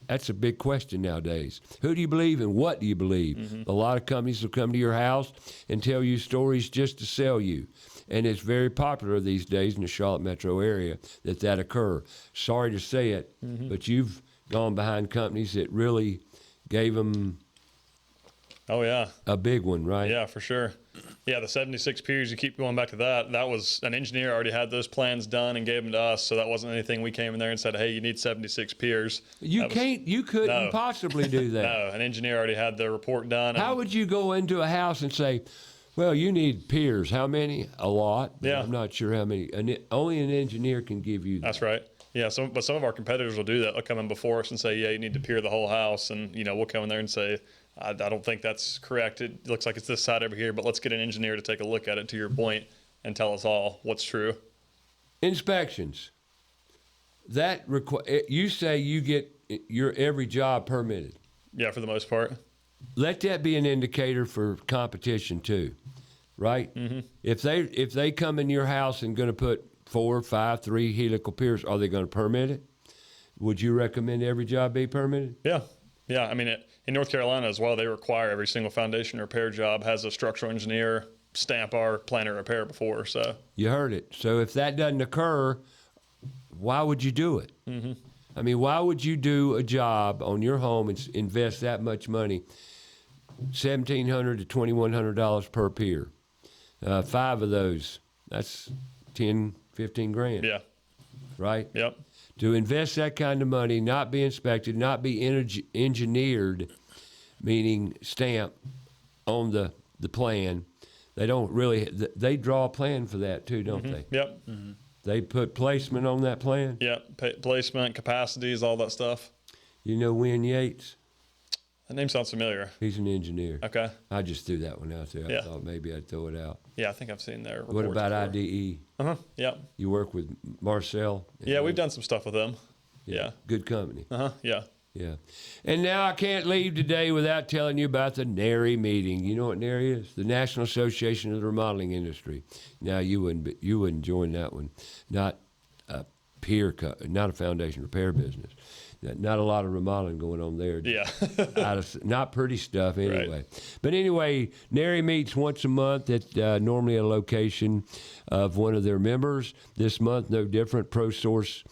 S1: That's a big question nowadays. Who do you believe and what do you believe? Mm-hmm. A lot of companies will come to your house and tell you stories just to sell you. And it's very popular these days in the Charlotte metro area that occur. Sorry to say it, but you've gone behind companies that really gave them
S2: Oh, yeah.
S1: a big one, right?
S2: Yeah, for sure. Yeah, the 76 Piers, you keep going back to that. That was an engineer already had those plans done and gave them to us. So that wasn't anything we came in there and said, hey, you need 76 Piers.
S1: You couldn't
S2: No.
S1: possibly do that.
S2: No, an engineer already had the report done.
S1: How would you go into a house and say, well, you need piers? How many? A lot.
S2: Yeah.
S1: I'm not sure how many. Only an engineer can give you that.
S2: That's right. Yeah, but some of our competitors will do that. They'll come in before us and say, yeah, you need to pier the whole house. And, you know, we'll come in there and say, I don't think that's correct. It looks like it's this side over here, but let's get an engineer to take a look at it, to your point, and tell us all what's true.
S1: Inspections. You say you get your every job permitted.
S2: Yeah, for the most part.
S1: Let that be an indicator for competition too, right? Mm-hmm. If they come in your house and going to put 4, 5, 3 helical piers, are they going to permit it? Would you recommend every job be permitted?
S2: Yeah. Yeah, I mean, in North Carolina as well, they require every single foundation repair job has a structural engineer stamp our plan of repair before. So
S1: you heard it. So if that doesn't occur, why would you do it? Mm-hmm. I mean, why would you do a job on your home and invest that much money, $1,700 to $2,100 per pier? 5 of those, that's 10, 15 grand.
S2: yeah,
S1: Right?
S2: yep,
S1: To invest that kind of money, not be inspected, not be engineered, meaning stamp on the plan. They don't really, they draw a plan for that too, don't they?
S2: yep,
S1: They put placement on that plan.
S2: yep. Placement, capacities, all that stuff.
S1: You know Win Yates?
S2: That name sounds familiar.
S1: He's an engineer.
S2: Okay.
S1: I just threw that one out there. I
S2: Yeah.
S1: thought maybe I'd throw it out.
S2: Yeah, I think I've seen their
S1: What
S2: reports
S1: about
S2: before.
S1: IDE?
S2: Yep.
S1: You work with Marcel?
S2: Yeah, we've done some stuff with them. Yeah.
S1: Good company.
S2: Yeah.
S1: Yeah. And now I can't leave today without telling you about the NARI meeting. You know what NARI is? The National Association of the Remodeling Industry. Now you wouldn't join that one. Not a not a foundation repair business. Not a lot of remodeling going on there.
S2: Yeah.
S1: Not pretty stuff anyway.
S2: Right.
S1: But anyway, NARI meets once a month at normally a location of one of their members. This month, no different. ProSource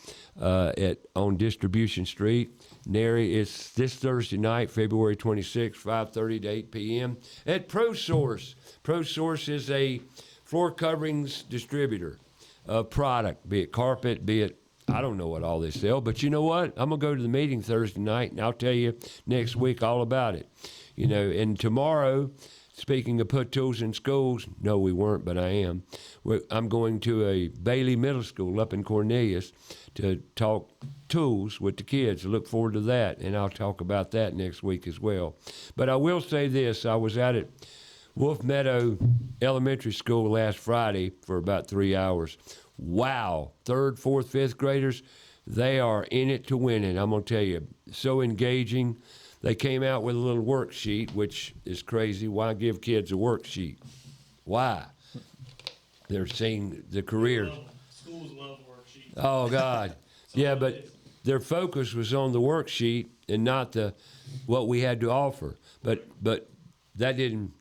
S1: on Distribution Street. NARI is this Thursday night, February 26th, 5:30 to 8 p.m. at ProSource. ProSource is a floor coverings distributor of product, be it carpet, be it I don't know what all they sell, but you know what? I'm going to go to the meeting Thursday night, and I'll tell you next week all about it. You know, and tomorrow, speaking of put tools in schools, no, we weren't, but I am. I'm going to a Bailey Middle School up in Cornelius to talk tools with the kids. I look forward to that, and I'll talk about that next week as well. But I will say this. I was out at Wolf Meadow Elementary School last Friday for about 3 hours. Wow, 3rd, 4th, 5th graders, they are in it to win it. I'm going to tell you, so engaging. They came out with a little worksheet, which is crazy. Why give kids a worksheet? Why? They're seeing the career.
S4: Schools love worksheets.
S1: Oh, God. Yeah, but their focus was on the worksheet and not what we had to offer. But that didn't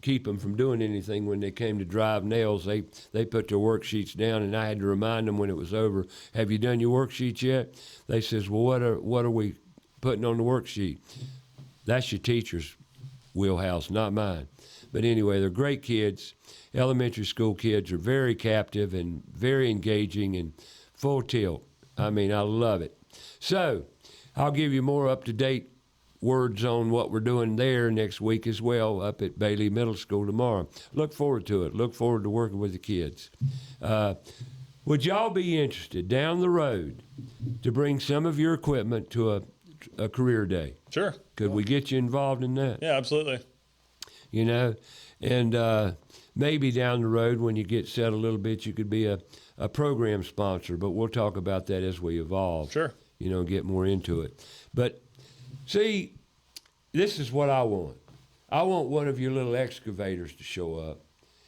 S1: keep them from doing anything when they came to drive nails. They put their worksheets down, and I had to remind them when it was over, have you done your worksheets yet? They says, well, what are we putting on the worksheet? That's your teacher's wheelhouse, not mine. But anyway, they're great kids. Elementary school kids are very captive and very engaging and full tilt. I mean, I love it. So I'll give you more up-to-date words on what we're doing there next week as well up at Bailey Middle School tomorrow. Look forward to it. Look forward to working with the kids. Would y'all be interested down the road to bring some of your equipment to a career day?
S2: Sure.
S1: Could we get you involved in that?
S2: Yeah, absolutely.
S1: You know, and maybe down the road when you get set a little bit, you could be a program sponsor, but we'll talk about that as we evolve.
S2: Sure.
S1: You know, get more into it. But see, this is what I want. I want one of your little excavators to show up,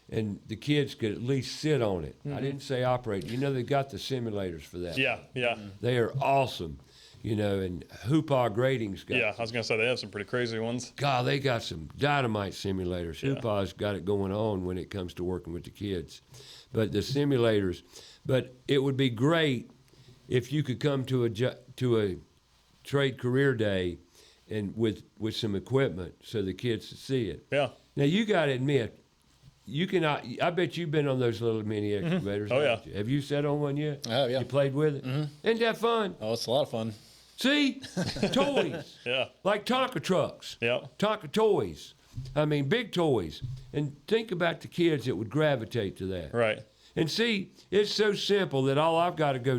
S1: and the kids could at least sit on it. I didn't say operate. You know, they got the simulators for that.
S2: Yeah, yeah.
S1: They are awesome. You know, and Hoopah Grading's got.
S2: Yeah, I was gonna say they have some pretty crazy ones.
S1: God, they got some dynamite simulators.
S2: Yeah.
S1: Hoopah's got it going on when it comes to working with the kids. But the simulators, but it would be great if you could come to a trade career day and with some equipment so the kids could see it.
S2: Yeah.
S1: Now you got to admit, you cannot. I bet you've been on those little mini excavators.
S2: Oh,
S1: haven't
S2: yeah.
S1: you? Have you sat on one yet?
S3: I have, yeah.
S1: You played with it? Isn't that fun?
S3: Oh, it's a lot of fun.
S1: See, toys.
S2: Yeah.
S1: Like Tonka trucks.
S2: Yeah.
S1: Tonka toys. I mean, big toys. And think about the kids that would gravitate to that.
S2: Right.
S1: And see, it's so simple that all I've got to go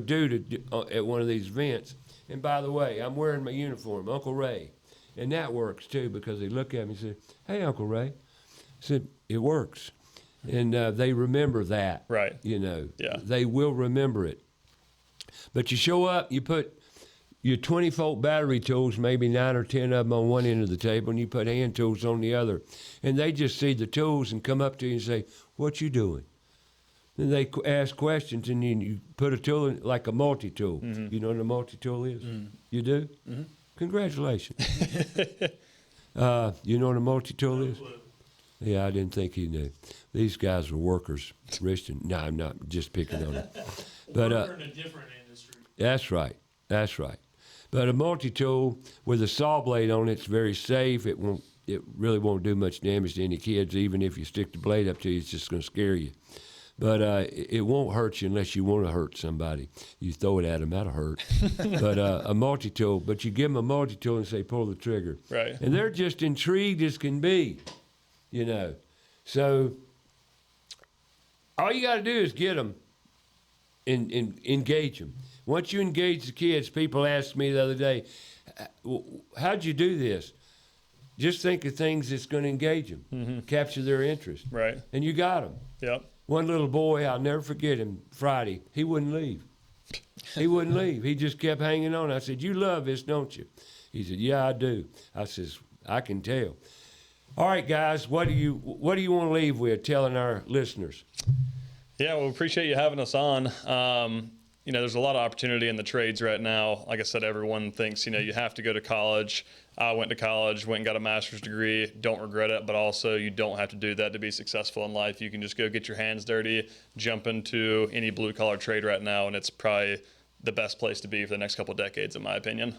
S1: at one of these events. And by the way, I'm wearing my uniform, Uncle Ray. And that works too because they look at me and say, "Hey, Uncle Ray." I said, "It works." And they remember that.
S2: Right.
S1: You know.
S2: Yeah.
S1: They will remember it. But you show up, you put your 20-volt battery tools, maybe 9 or 10 of them on one end of the table, and you put hand tools on the other. And they just see the tools and come up to you and say, "What you doing?" Then they ask questions, and you put a tool in, like a multi-tool. You know what a multi-tool is? You do? Congratulations. You know what a multi-tool is? Yeah, I didn't think he knew. These guys are workers. Richard, no, I'm not just picking on him. But
S4: We're in a different industry.
S1: that's right. That's right. But a multi-tool with a saw blade on it's very safe. It really won't do much damage to any kids. Even if you stick the blade up to you, it's just going to scare you. But it won't hurt you unless you want to hurt somebody. You throw it at them, that'll hurt. But a multi-tool, but you give them a multi-tool and say, pull the trigger.
S2: Right.
S1: And they're just intrigued as can be, you know. So all you got to do is get them and engage them. Once you engage the kids, people asked me the other day, how'd you do this? Just think of things that's going to engage them, capture their interest.
S2: Right.
S1: And you got them.
S2: Yep.
S1: One little boy, I'll never forget him, Friday, he wouldn't leave. He wouldn't leave. He just kept hanging on. I said, "You love this, don't you?" He said, "Yeah, I do." I says, "I can tell." All right, guys, what do you want to leave with telling our listeners?
S2: Yeah, well, we appreciate you having us on. You know, there's a lot of opportunity in the trades right now. Like I said, everyone thinks, you know, you have to go to college. I went to college, went and got a master's degree. Don't regret it, but also you don't have to do that to be successful in life. You can just go get your hands dirty, jump into any blue-collar trade right now, and it's probably the best place to be for the next couple of decades, in my opinion.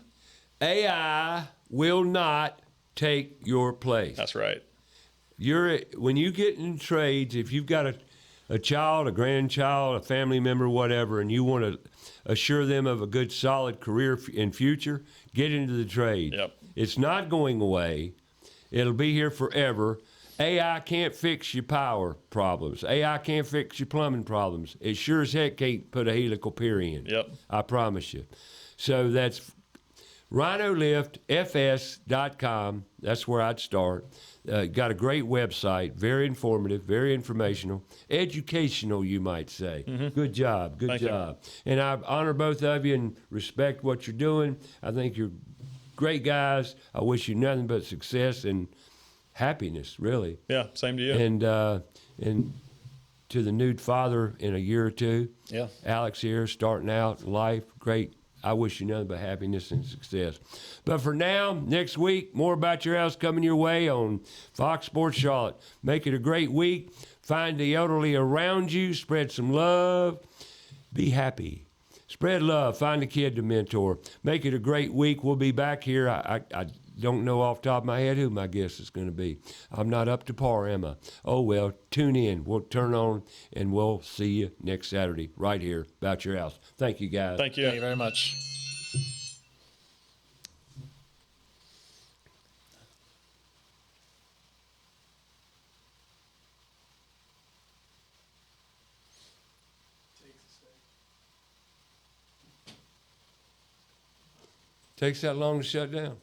S1: AI will not take your place.
S2: That's right.
S1: When you get in trades, if you've got a child, a grandchild, a family member, whatever, and you want to assure them of a good, solid career in future, get into the trade.
S2: Yep.
S1: It's not going away. It'll be here forever. AI can't fix your power problems. AI can't fix your plumbing problems. It sure as heck can't put a helical pier in.
S2: Yep.
S1: I promise you. So that's rhinoliftfs.com. That's where I'd start. Got a great website, very informative, very informational, educational, you might say. Good job, good
S2: Thank you.
S1: job. And I honor both of you and respect what you're doing. I think you're great guys. I wish you nothing but success and happiness, really.
S2: Yeah, same to you.
S1: And to the new father in a year or two,
S3: Yeah.
S1: Alex here, starting out in life, great. I wish you nothing but happiness and success. But for now, next week, more about your house coming your way on Fox Sports Charlotte. Make it a great week. Find the elderly around you. Spread some love. Be happy. Spread love. Find a kid to mentor. Make it a great week. We'll be back here. don't know off the top of my head who my guest is going to be. I'm not up to par, am I? Oh, well, tune in. We'll turn on, and we'll see you next Saturday right here about your house. Thank you, guys.
S2: Thank you.
S3: Thank you very much.
S1: Takes that long to shut down.